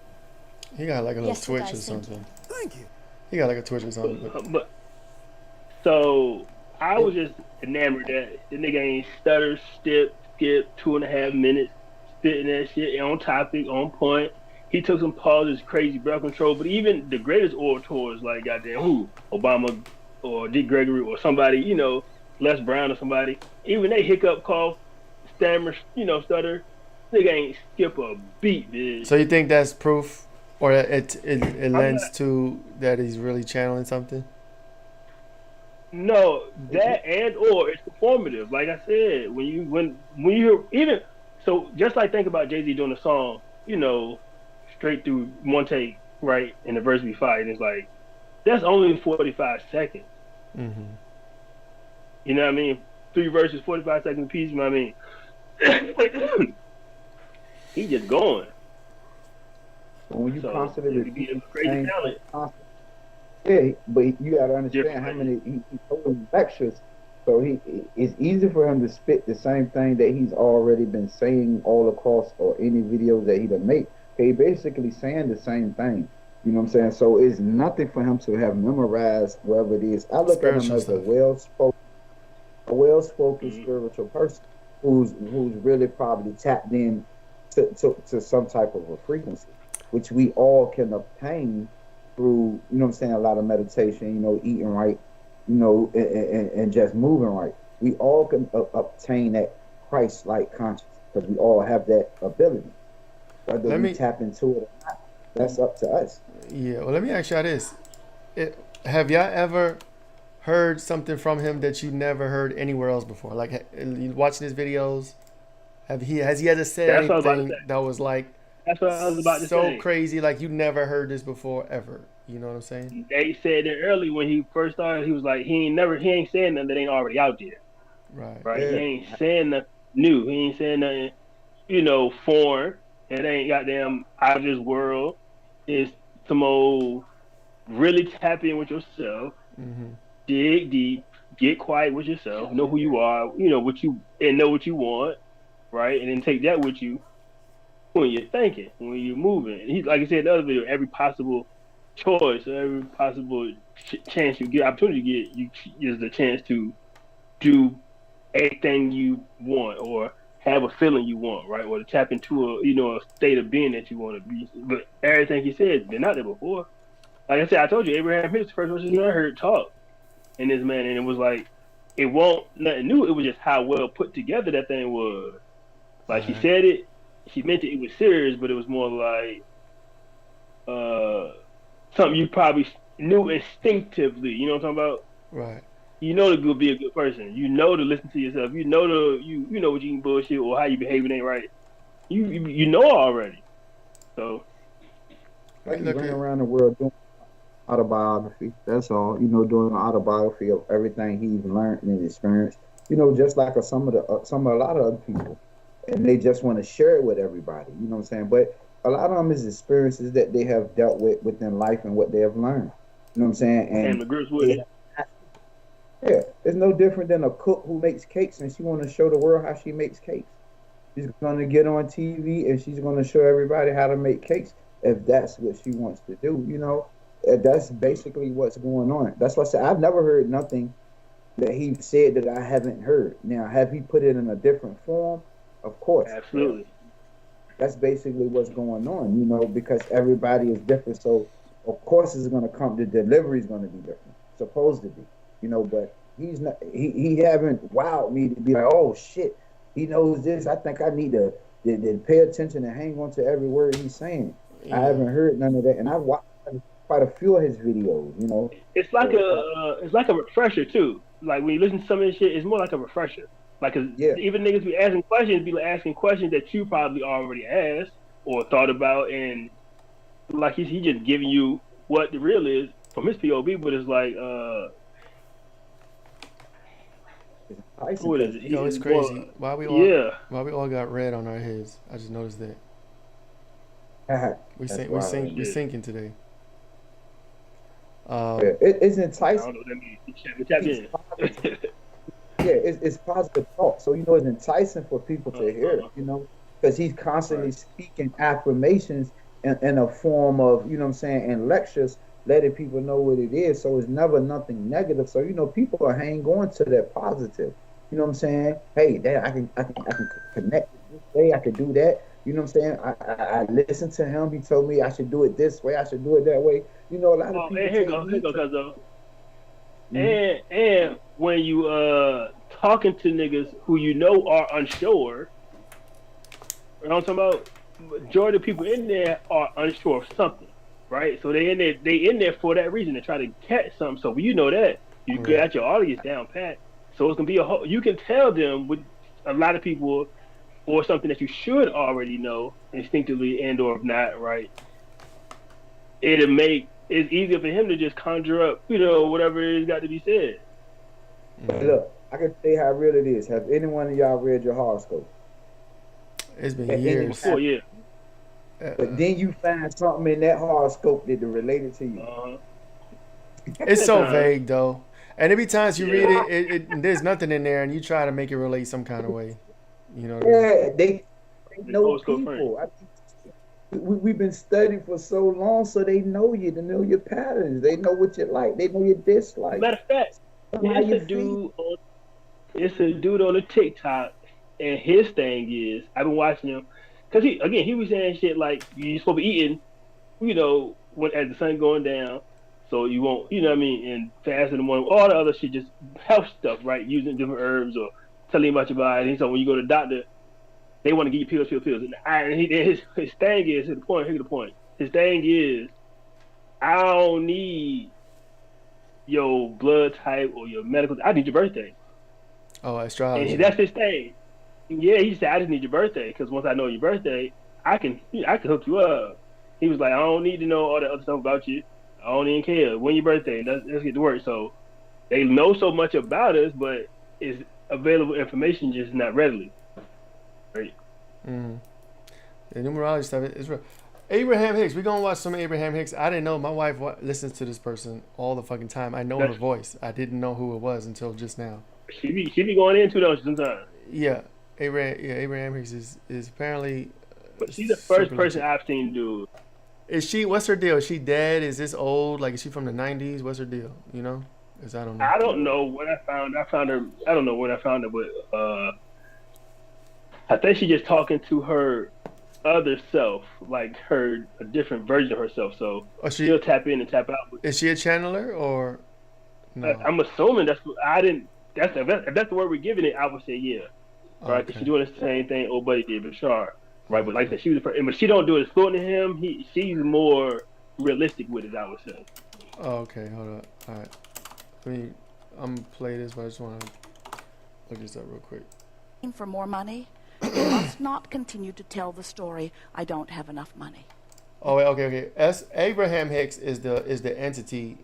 Speaker 1: He got like a little
Speaker 6: Yes, it
Speaker 1: twitch
Speaker 6: does,
Speaker 1: or
Speaker 6: thank
Speaker 1: something.
Speaker 5: Thank you.
Speaker 1: He got like a twitch or something.
Speaker 2: But so I was just enamored that the nigga ain't stutter, skip 2.5 minutes, spitting that shit on topic, on point. He took some pauses, crazy breath control. But even the greatest orators, like goddamn who, Obama or Dick Gregory or somebody, you know, Les Brown or somebody, even they hiccup, cough, stammer, you know, stutter. Nigga ain't skip a beat, bitch.
Speaker 1: So you think that's proof, or it lends
Speaker 2: not-
Speaker 1: to that he's really channeling something?
Speaker 2: No, that and or it's performative. Like I said, when you even so, just like think about Jay-Z doing a song, you know, straight through one take, right, and the verse be fire, and it's like that's only 45 seconds.
Speaker 1: Mm-hmm.
Speaker 2: You know what I mean? 3 verses, 45 seconds apiece. You know what I mean? He just going.
Speaker 3: So when you
Speaker 2: So
Speaker 3: constantly
Speaker 2: it could be
Speaker 3: repeat
Speaker 2: a crazy
Speaker 3: same
Speaker 2: talent.
Speaker 3: constantly, yeah, but you gotta understand
Speaker 2: Different.
Speaker 3: how many he's holding lectures. So it's easy for him to spit the same thing that he's already been saying all across or any videos that he done make. He basically saying the same thing. You know what I'm saying? So it's nothing for him to have memorized whatever it is. I look at him
Speaker 1: Spiritual
Speaker 3: as
Speaker 1: stuff.
Speaker 3: a well-spoken spiritual person who's really probably tapped in to some type of a frequency, which we all can obtain through, you know what I'm saying, a lot of meditation, you know, eating right, you know, and just moving right. We all can obtain that Christ-like consciousness because we all have that ability. Whether we tap into it or not, that's up to us.
Speaker 1: Yeah. Well, let me ask y'all this: have y'all ever heard something from him that you never heard anywhere else before? Like you watching his videos, has he ever said
Speaker 2: That's what I was about to
Speaker 1: anything
Speaker 2: say.
Speaker 1: that was like
Speaker 2: That's what I was about to
Speaker 1: so
Speaker 2: say.
Speaker 1: crazy, like you never heard this before ever? You know what I'm saying?
Speaker 2: They said that early when he first started, he was like, he ain't saying nothing that ain't already out there.
Speaker 1: Right.
Speaker 2: Right?
Speaker 3: Yeah.
Speaker 2: He ain't saying nothing new. He ain't saying nothing, you know, foreign. It ain't goddamn out of this world. It's some old really tap in with yourself,
Speaker 1: Mm-hmm.
Speaker 2: dig deep, get quiet with yourself, know who you are, you know what you and know what you want, right? And then take that with you when you're thinking, when you're moving. And he, like I said in the other video, every possible choice, every possible chance you get, opportunity you get, you is the chance to do anything you want or have a feeling you want, right? Or to tap into a, you know, a state of being that you want to be. But everything he said has been out there before. Like I said, I told you, Abraham Hicks, the first person I heard talk in this man, and it was like, it won't nothing new. It was just how well put together that thing was. Like she said it, she meant it was serious, but it was more like something you probably knew instinctively. You know what I'm talking about?
Speaker 1: Right.
Speaker 2: You know to be a good person. You know to listen to yourself. You know you know what you can bullshit or how you behaving ain't right. You know already. So
Speaker 3: Like he's running around the world doing autobiography. That's all. You know, doing an autobiography of everything he's learned and experienced. You know, just like a lot of other people, and they just want to share it with everybody. You know what I'm saying? But a lot of them is experiences that they have dealt with within life and what they have learned. You know what I'm saying?
Speaker 2: and the groups with it.
Speaker 3: Yeah, it's no different than a cook who makes cakes and she want to show the world how she makes cakes. She's going to get on TV and she's going to show everybody how to make cakes if that's what she wants to do, you know. That's basically what's going on. That's why I said I've never heard nothing that he said that I haven't heard. Now, have he put it in a different form? Of course.
Speaker 2: Absolutely.
Speaker 3: That's basically what's going on, you know, because everybody is different. So, of course, it's going to come, the delivery is going to be different, supposed to be. You know, but he's not. He haven't wowed me to be like, oh shit, he knows this. I think I need to pay attention and hang on to every word he's saying. Yeah. I haven't heard none of that, and I've watched quite a few of his videos. You know,
Speaker 2: it's like a refresher too. Like when you listen to some of this shit, it's more like a refresher. Like, cause even niggas be asking questions that you probably already asked or thought about, and like he just giving you what the real is from his POV, but it's like
Speaker 3: It's enticing
Speaker 2: What is
Speaker 3: because
Speaker 2: it?
Speaker 1: Yo, it's
Speaker 2: He's
Speaker 1: crazy.
Speaker 2: more, yeah.
Speaker 1: Why we all got red on our heads? I just noticed that.
Speaker 3: that's why.
Speaker 1: We
Speaker 2: Shit.
Speaker 1: sinking today.
Speaker 3: It's
Speaker 2: I
Speaker 3: enticing.
Speaker 2: don't know what that means. We tap
Speaker 3: It's
Speaker 2: in.
Speaker 3: positive. Yeah, it's positive thought. So it's enticing for people to hear it,
Speaker 2: uh,
Speaker 3: because he's constantly
Speaker 2: right.
Speaker 3: speaking affirmations in a form of, what I'm saying, in lectures, letting people know what it is. So it's never nothing negative. So people are hang on to that positive. You know what I'm saying? Hey, that I can connect it this way. I could do that. You know what I'm saying? I listened to him. He told me I should do it this way. I should do it that way. A lot of
Speaker 2: Oh,
Speaker 3: people
Speaker 2: and here
Speaker 3: take
Speaker 2: go,
Speaker 3: heed to.
Speaker 2: cuz
Speaker 3: Mhm.
Speaker 2: and when you talking to niggas who you know are unsure, you know what I'm talking about? Majority of people in there are unsure of something, right? So they in there for that reason to try to catch something. So when you know that, you
Speaker 1: Right.
Speaker 2: got your audience down pat. So it's gonna be a whole. You can tell them with a lot of people or something that you should already know instinctively and or if not, right? It'll make it's easier for him to just conjure up, whatever it's got to be said.
Speaker 3: But
Speaker 1: Mm.
Speaker 3: look, I can tell you how real it is. Have any one of y'all read your horoscope?
Speaker 1: It's been
Speaker 3: And you
Speaker 1: years.
Speaker 2: Before,
Speaker 3: have,
Speaker 2: yeah.
Speaker 3: but
Speaker 1: Uh,
Speaker 3: then you find something in that horoscope that relate it to you.
Speaker 2: Uh-huh.
Speaker 1: it's
Speaker 2: At
Speaker 1: so
Speaker 2: times,
Speaker 1: vague though, and every time you read
Speaker 2: yeah.
Speaker 1: it, there's nothing in there, and you try to make it relate some kind of way. You know what I mean?
Speaker 3: Yeah, they
Speaker 2: The
Speaker 3: know
Speaker 2: horoscope frame.
Speaker 3: people. We've been studying for so long, so they know you. They know your patterns. They know what you like. They know your dislikes.
Speaker 2: Matter of fact,
Speaker 3: How
Speaker 2: it's
Speaker 3: you
Speaker 2: a
Speaker 3: feel.
Speaker 2: dude on the TikTok, and his thing is I've been watching him because he was saying shit like you're supposed to be eating, when as the sun going down, so you won't, what I mean, and fast in the morning, all the other shit, just health stuff, right? Using different herbs or telling you about your body. So when you go to the doctor, they want to give you pills. And his thing is, here's the point. His thing is, I don't need your blood type or your medical. I need your birthday,
Speaker 1: Oh,
Speaker 2: and
Speaker 1: astrology.
Speaker 2: that's his thing. Yeah, he said, I just need your birthday because once I know your birthday, I can hook you up. He was like, I don't need to know all the other stuff about you. I don't even care. When your birthday, let's get to work. So they know so much about us, but it's available information just not readily. Right?
Speaker 1: Mm. The numerology stuff is real. Abraham Hicks. We gonna watch some Abraham Hicks. I didn't know my wife listens to this person all the fucking time. I know her
Speaker 2: That's
Speaker 1: voice. I didn't know who it was until just now.
Speaker 2: she be going into those sometimes.
Speaker 1: Yeah, Abraham Hicks is apparently
Speaker 2: But she's the first
Speaker 1: super
Speaker 2: person
Speaker 1: legit.
Speaker 2: I've seen do.
Speaker 1: Is she? What's her deal? Is she dead? Is this old? Like, is she from the '90s? What's her deal? You know? Cause I don't know.
Speaker 2: I don't know what I found. I found her. I don't know when I found her, but I think she's just talking to her other self, like her a different version of herself. So
Speaker 1: Oh,
Speaker 2: she'll tap in and tap out.
Speaker 1: is she a channeler or no?
Speaker 2: I'm assuming that's what I didn't. If that's the word we're giving it, I would say yeah, right? Because
Speaker 1: Okay.
Speaker 2: she's doing the same thing old buddy did, Bashar, right? But like I
Speaker 1: Okay.
Speaker 2: said, she was the first, but she don't do it as fluent to him. She's more realistic with it, I would say.
Speaker 1: Oh, okay. Hold up. All right. Let me. I'm gonna play this, but I just want to look this up real quick.
Speaker 6: For more money, you must not continue to tell the story, I don't have enough money.
Speaker 1: Oh, wait, okay. Abraham Hicks is the entity.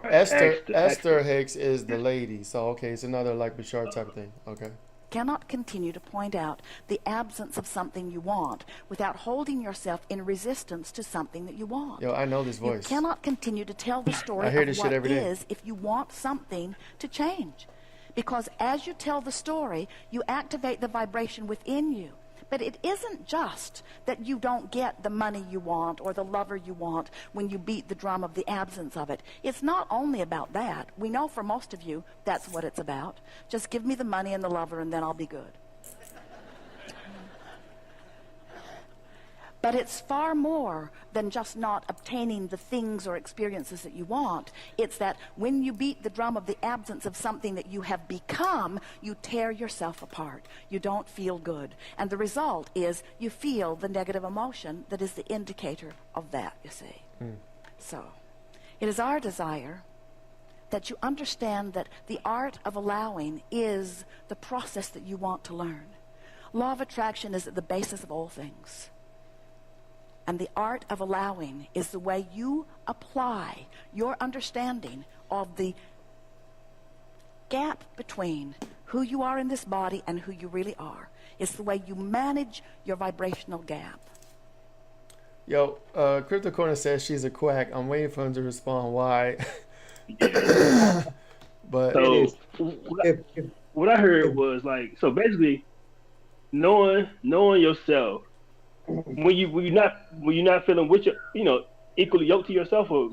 Speaker 2: Right.
Speaker 1: Esther Hicks is the lady. So okay, it's another like Bashar type of thing. Okay.
Speaker 6: Cannot continue to point out the absence of something you want without holding yourself in resistance to something that you want.
Speaker 1: Yo, I know this
Speaker 6: You
Speaker 1: voice.
Speaker 6: cannot continue to tell the story
Speaker 1: I hear
Speaker 6: of
Speaker 1: this shit
Speaker 6: what
Speaker 1: every day.
Speaker 6: is if you want something to change. Because as you tell the story, you activate the vibration within you. But it isn't just that you don't get the money you want or the lover you want when you beat the drum of the absence of it. It's not only about that. We know for most of you that's what it's about. Just give me the money and the lover and then I'll be good. But it's far more than just not obtaining the things or experiences that you want. It's that when you beat the drum of the absence of something that you have become, you tear yourself apart. You don't feel good. And the result is you feel the negative emotion that is the indicator of that, you see. So, it is our desire that you understand that the art of allowing is the process that you want to learn. Law of attraction is at the basis of all things. And the art of allowing is the way you apply your understanding of the gap between who you are in this body and who you really are. It's the way you manage your vibrational gap.
Speaker 1: Yo, Crypto Corner says she's a quack. I'm waiting for him to respond why. But
Speaker 2: So
Speaker 3: It is.
Speaker 2: what I heard
Speaker 3: If-
Speaker 2: was like, so basically, knowing yourself when you're not feeling with your, equally yoked to yourself or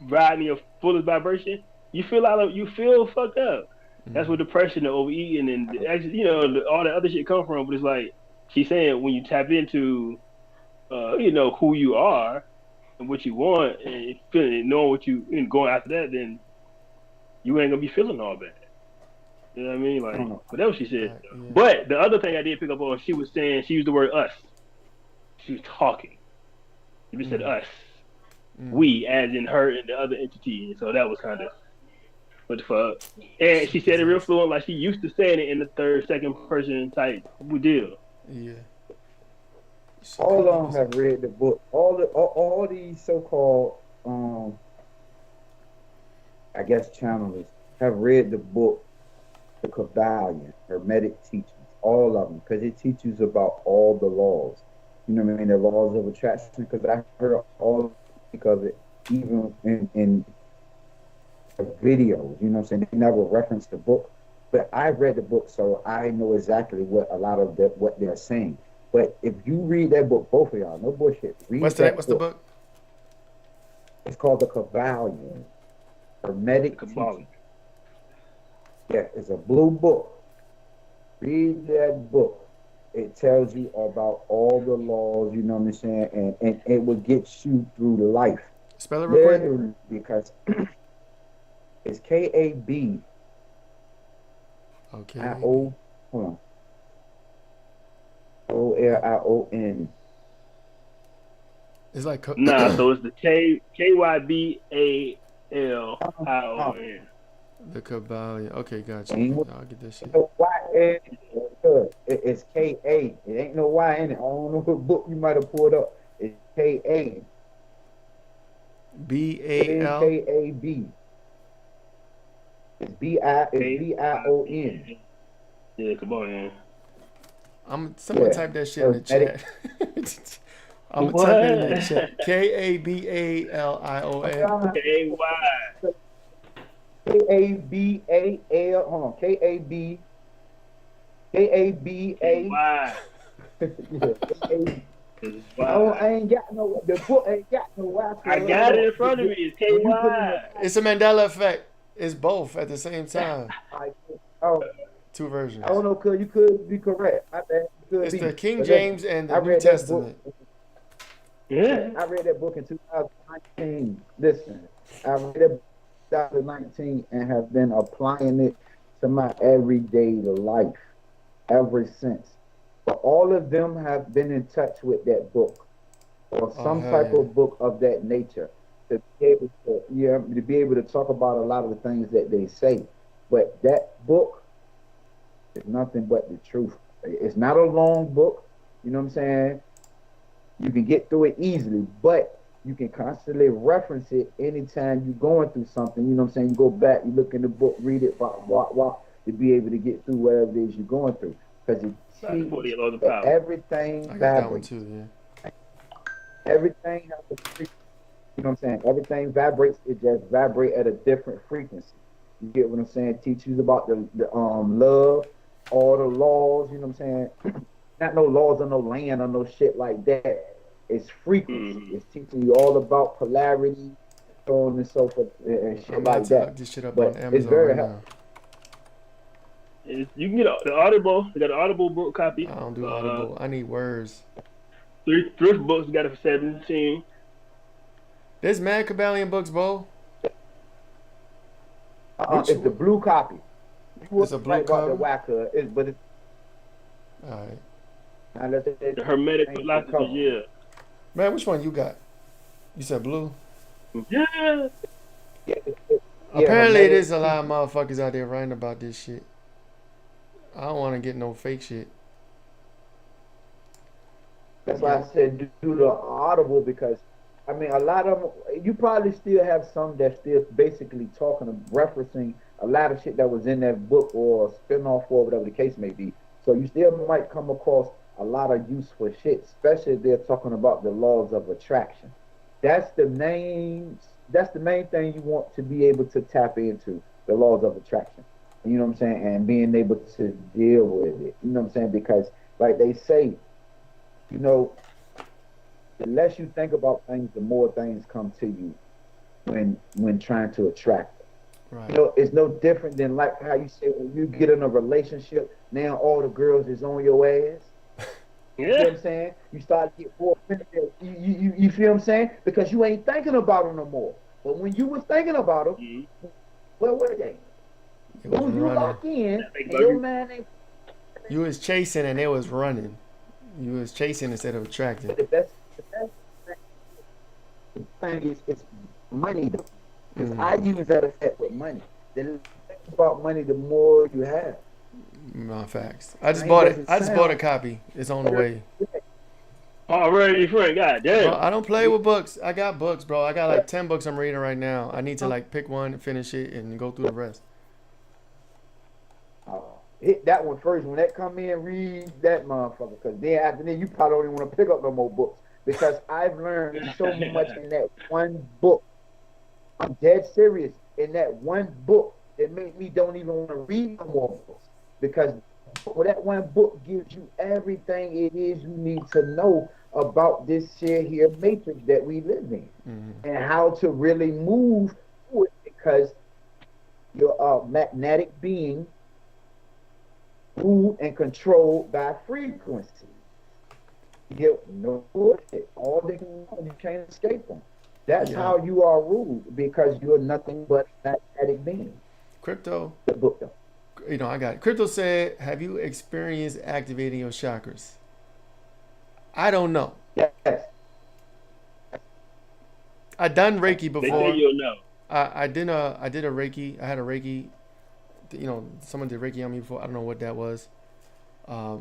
Speaker 2: riding your fullest vibration, you feel fucked up. That's where depression and overeating and actually, all that other shit come from. But it's like she's saying, when you tap into, who you are and what you want, and feeling it, knowing what you and going after that, then you ain't gonna be feeling all bad. You know what I mean? Like, but that's what she said.
Speaker 1: yeah.
Speaker 2: But the other thing I did pick up on, she was saying, she used the word us. She was talking. She said us. We, as in her and the other entity. So that was kind of, what the fuck? And she said it real fluent, like she used to saying it in the third, second person type deal.
Speaker 1: yeah.
Speaker 3: All of them have read the book. All these so-called, I guess, channelers have read the book, The Kabbalion, Hermetic Teachings. All of them, because it teaches about all the laws. You know what I mean? The laws of attraction. Because I heard all of it, even in the videos. You know what I'm saying? They never referenced the book, but I read the book, so I know exactly what a lot of what they're saying. But if you read that book, both of y'all, no bullshit. Read
Speaker 1: What's
Speaker 3: that
Speaker 1: the book?
Speaker 3: It's called The Kabbalion, Hermetic
Speaker 2: Kabbalah.
Speaker 3: Teachings. Yeah, it's a blue book. Read that book. It tells you about all the laws, you know what I'm saying, and it will get you through life.
Speaker 1: Spell it real quick.
Speaker 3: Literally, because it's K-A-B.
Speaker 1: Okay.
Speaker 3: I-O, hold on. O-L-I-O-N.
Speaker 1: It's like
Speaker 2: Nah, so it's the K-Y-B-A-L-I-O-N.
Speaker 1: the Kabbalion. Okay, gotcha.
Speaker 3: Ain't
Speaker 1: I'll get this shit.
Speaker 3: No Y in it. It's K-A. It ain't no Y in it. I don't know what book you might have pulled up. It's K-A.
Speaker 1: B-A-L.
Speaker 3: K-A-B. It's B-I-O-N.
Speaker 2: Yeah, Kabbalah.
Speaker 1: Someone
Speaker 3: Yeah.
Speaker 1: type that shit in the
Speaker 3: Hermetic.
Speaker 1: chat. I'm gonna type it in the chat. K-A-B-A-L-I-O-N.
Speaker 2: K-Y.
Speaker 3: K-A-B-A-L. Hold on. K-A-B. K-A-B-A.
Speaker 2: K-Y.
Speaker 3: Oh, I ain't got no. The book ain't got no Y.
Speaker 2: I got it in front of me. It's K-Y.
Speaker 1: It's a Mandela effect. It's both at the same time.
Speaker 3: Oh,
Speaker 1: Two versions.
Speaker 3: I don't know, cause you could be correct. I bet you could
Speaker 1: It's
Speaker 3: be.
Speaker 1: the King
Speaker 3: But
Speaker 1: James and
Speaker 3: I
Speaker 1: the New
Speaker 3: read that
Speaker 1: Testament.
Speaker 3: book.
Speaker 2: Yeah.
Speaker 3: I read that book in 2019. Listen, I read it in 2019 and have been applying it to my everyday life ever since. But all of them have been in touch with that book or some
Speaker 1: hell
Speaker 3: type
Speaker 1: yeah.
Speaker 3: of book of that nature to be able to talk about a lot of the things that they say. But that book is nothing but the truth. It's not a long book, you know what I'm saying? You can get through it easily, but you can constantly reference it anytime you're going through something. You know what I'm saying? You go back, you look in the book, read it, to be able to get through whatever it is you're going through. Because it teaches that everything
Speaker 1: I got that one
Speaker 3: vibrates.
Speaker 1: too, yeah.
Speaker 3: Everything has a frequency. You know what I'm saying? Everything vibrates. It just vibrate at a different frequency. You get what I'm saying? Teaches about the love, all the laws. You know what I'm saying? Not no laws on no land or no shit like that. It's frequency. It's teaching you all about polarity, so on and so forth, and shit
Speaker 1: I'm about
Speaker 3: like
Speaker 1: to
Speaker 3: that.
Speaker 1: look this shit up
Speaker 3: But
Speaker 1: on
Speaker 3: it's
Speaker 1: Amazon
Speaker 3: very
Speaker 1: right
Speaker 3: helpful.
Speaker 1: now.
Speaker 2: You can get the Audible. We got an Audible book copy.
Speaker 1: I don't do Audible. I need words.
Speaker 2: Thrift books. We got it for 17.
Speaker 1: There's mad Kabbalion books, Bo. Which
Speaker 3: It's the blue copy.
Speaker 1: It's a blue
Speaker 3: right about
Speaker 1: cover?
Speaker 3: the whacker, but it's
Speaker 1: Alright.
Speaker 2: The Hermetic philosophy. Yeah.
Speaker 1: Man, which one you got? You said blue?
Speaker 2: Yeah.
Speaker 1: Apparently there's a lot of motherfuckers out there writing about this shit. I don't want to get no fake shit.
Speaker 3: That's why I said do the Audible, because I mean a lot of them, you probably still have some that still basically talking referencing a lot of shit that was in that book or spin off or whatever the case may be. So you still might come across a lot of useful shit, especially if they're talking about the laws of attraction. That's the main that's the main thing you want to be able to tap into, the laws of attraction. You know what I'm saying? And being able to deal with it. You know what I'm saying? Because like they say, you know, the less you think about things, the more things come to you when trying to attract them.
Speaker 1: Right.
Speaker 3: You know, it's no different than like how you say when you get in a relationship, now all the girls is on your ass. You know
Speaker 2: Yeah.
Speaker 3: what I'm saying? You start to get more you feel what I'm saying? Because you ain't thinking about them no more. But when you was thinking about them,
Speaker 2: Mhm.
Speaker 3: where were they?
Speaker 1: It was
Speaker 3: Soon you
Speaker 1: running.
Speaker 3: lock in,
Speaker 2: That big
Speaker 3: and your
Speaker 2: burger.
Speaker 3: man ain't
Speaker 1: You was chasing and it was running. You was chasing instead of attracting.
Speaker 3: the best thing is money though. Because
Speaker 1: Mm,
Speaker 3: I use that effect with money. The less about money, the more you have.
Speaker 1: my facts. I just
Speaker 3: Money
Speaker 1: bought it.
Speaker 3: doesn't
Speaker 1: I just bought a
Speaker 3: sound
Speaker 1: copy. It's on the way.
Speaker 2: Already, friend. God
Speaker 1: Bro,
Speaker 2: damn.
Speaker 1: I don't play with books. I got books, bro. I got like 10 books I'm reading right now. I need to like pick one, finish it, and go through the rest.
Speaker 3: hit that one first. When that come in, read that motherfucker. Because then after that, you probably don't even want to pick up no more books. Because I've learned so much in that one book. I'm dead serious. In that one book, that made me don't even want to read no more books. Because that one book gives you everything it is you need to know about this shit here matrix that we live in.
Speaker 1: Mm-hmm.
Speaker 3: And how to really move through it, because you're a magnetic being ruled and controlled by frequency. You no bullshit. All they can you can't escape them. That's
Speaker 1: Yeah.
Speaker 3: how you are ruled, because you're nothing but a magnetic being.
Speaker 1: Crypto,
Speaker 3: The book though.
Speaker 1: I got it. Crypto said, have you experienced activating your chakras? I don't know.
Speaker 3: Yes.
Speaker 1: I done Reiki
Speaker 2: They say
Speaker 1: before.
Speaker 2: you'll know.
Speaker 1: I did a Reiki. I had a Reiki. Someone did Reiki on me before. I don't know what that was. But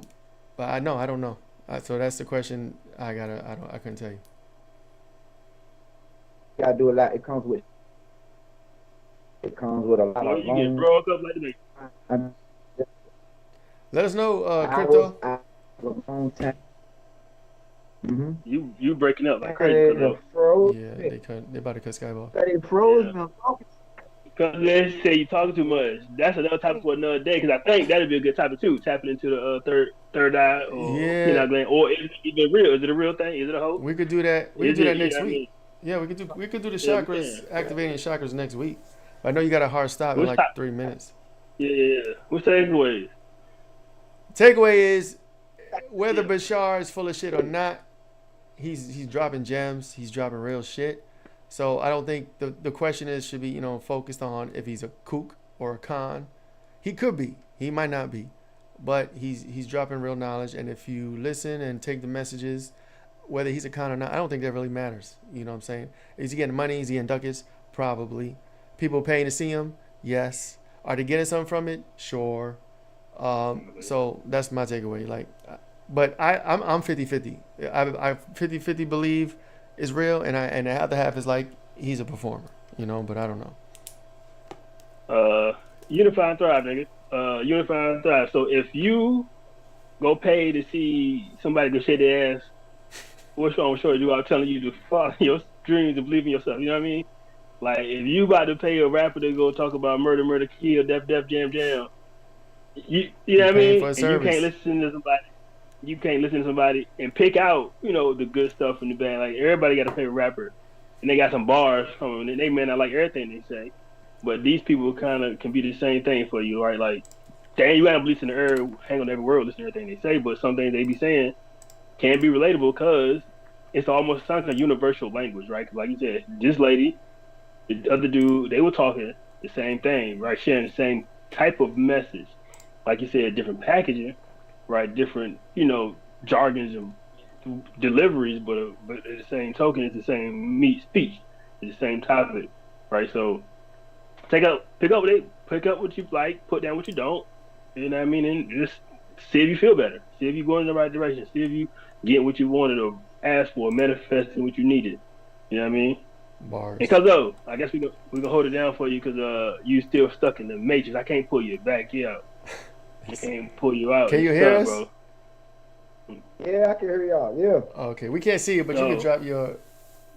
Speaker 1: I know I don't know. So that's the question. I couldn't tell you.
Speaker 3: You gotta do a lot. It comes with a lot
Speaker 2: Boy,
Speaker 3: of
Speaker 2: you get
Speaker 3: long
Speaker 2: broke up like the
Speaker 3: time.
Speaker 1: Let us know,
Speaker 3: Hours,
Speaker 1: Crypto.
Speaker 3: a long time. Mm-hmm.
Speaker 2: you breaking up like crazy,
Speaker 3: They
Speaker 2: cause
Speaker 3: froze
Speaker 1: Yeah,
Speaker 3: me.
Speaker 1: they about to cut Skype off.
Speaker 3: They froze
Speaker 2: yeah.
Speaker 3: me. I'm talking.
Speaker 2: They say you talking too much. That's another topic for another day. Cause I think that'd be a good topic too. Tapping into the third eye or
Speaker 1: Yeah,
Speaker 2: penile gland, or is it even real? Is it a real thing? Is it a hoax?
Speaker 1: we could do that. We could
Speaker 2: Is
Speaker 1: do
Speaker 2: it?
Speaker 1: that
Speaker 2: You know
Speaker 1: next
Speaker 2: what I
Speaker 1: week.
Speaker 2: mean?
Speaker 1: Yeah, we could do the
Speaker 2: Yeah, we
Speaker 1: chakras,
Speaker 2: can.
Speaker 1: activating the chakras next week. I know you got a hard stop in
Speaker 2: What's
Speaker 1: like
Speaker 2: top?
Speaker 1: 3 minutes.
Speaker 2: Yeah. What's the takeaways?
Speaker 1: Takeaway is whether Bashar is full of shit or not, he's dropping gems. He's dropping real shit. So I don't think the question should be focused on if he's a kook or a con. He could be. He might not be. But he's dropping real knowledge. And if you listen and take the messages, whether he's a con or not, I don't think that really matters. You know what I'm saying? Is he getting money? Is he getting ducats? Probably. People paying to see him? Yes. Are they getting something from it? Sure. So that's my takeaway. But I'm 50-50. I 50-50 believe is real, and the other half is like he's a performer. But I don't know.
Speaker 2: Unify and thrive, nigga. Unify and thrive. So if you go pay to see somebody go shake their ass, what's wrong with you out telling you to follow your dreams and believe in yourself? You know what I mean? Like if you about to pay a rapper to go talk about murder, kill, death, jam, you know what I
Speaker 1: Paying
Speaker 2: mean?
Speaker 1: for a
Speaker 2: And you can't
Speaker 1: service.
Speaker 2: listen to somebody. You can't listen to somebody and pick out, the good stuff from the band. Like everybody got a favorite rapper, and they got some bars from them. And they may not like everything they say, but these people kind of can be the same thing for you, right? Like, dang, you gotta listen to hang on every word, listen to everything they say, but some things they be saying can't be relatable because it's almost something like a universal language, right? 'Cause like you said, this lady, the other dude, they were talking the same thing, right? Sharing the same type of message. Like you said, different packaging, right? Different, jargons and deliveries, but at the same token, it's the same speech, it's the same topic, right? So pick up what you like, put down what you don't. You know what I mean? And just see if you feel better. See if you're going in the right direction. See if you get what you wanted or asked for, manifesting what you needed. You know what I mean?
Speaker 1: Bars.
Speaker 2: And Cuzzo, I guess we can hold it down for you because you still stuck in the matrix. I can't pull you back out. I can't pull you out.
Speaker 1: Can you
Speaker 2: It's
Speaker 1: hear
Speaker 2: tough,
Speaker 1: us?
Speaker 2: bro?
Speaker 3: Yeah, I can hear y'all. Yeah.
Speaker 1: Okay, we can't see you, but you can
Speaker 2: So-
Speaker 1: drop your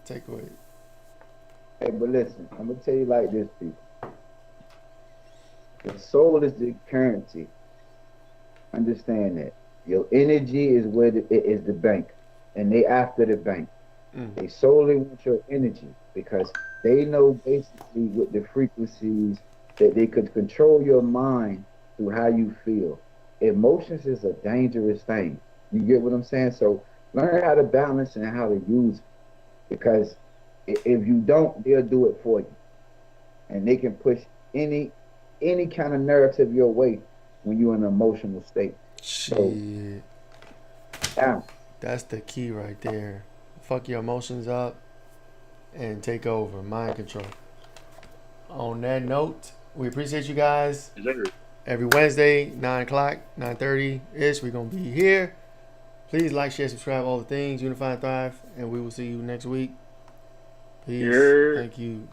Speaker 1: takeaway.
Speaker 3: Hey, but listen, I'm gonna tell you like this, people. The soul is the currency. Understand that. Your energy is is the bank, and they after the bank. They solely want your energy because they know basically with the frequencies that they could control your mind through how you feel. Emotions is a dangerous thing. You get what I'm saying? So learn how to balance and how to use it. Because if you don't, they'll do it for you. And they can push any kind of narrative your way when you're in an emotional state.
Speaker 1: Shit.
Speaker 3: Yeah.
Speaker 1: That's the key right there. Fuck your emotions up and take over. Mind control. On that note, we appreciate you guys.
Speaker 2: Yes, sir.
Speaker 1: Every Wednesday, 9 o'clock, 9:30-ish, we're going to be here. Please like, share, subscribe, all the things. Unify and Thrive. And we will see you next week. Peace.
Speaker 2: Yeah.
Speaker 1: Thank you.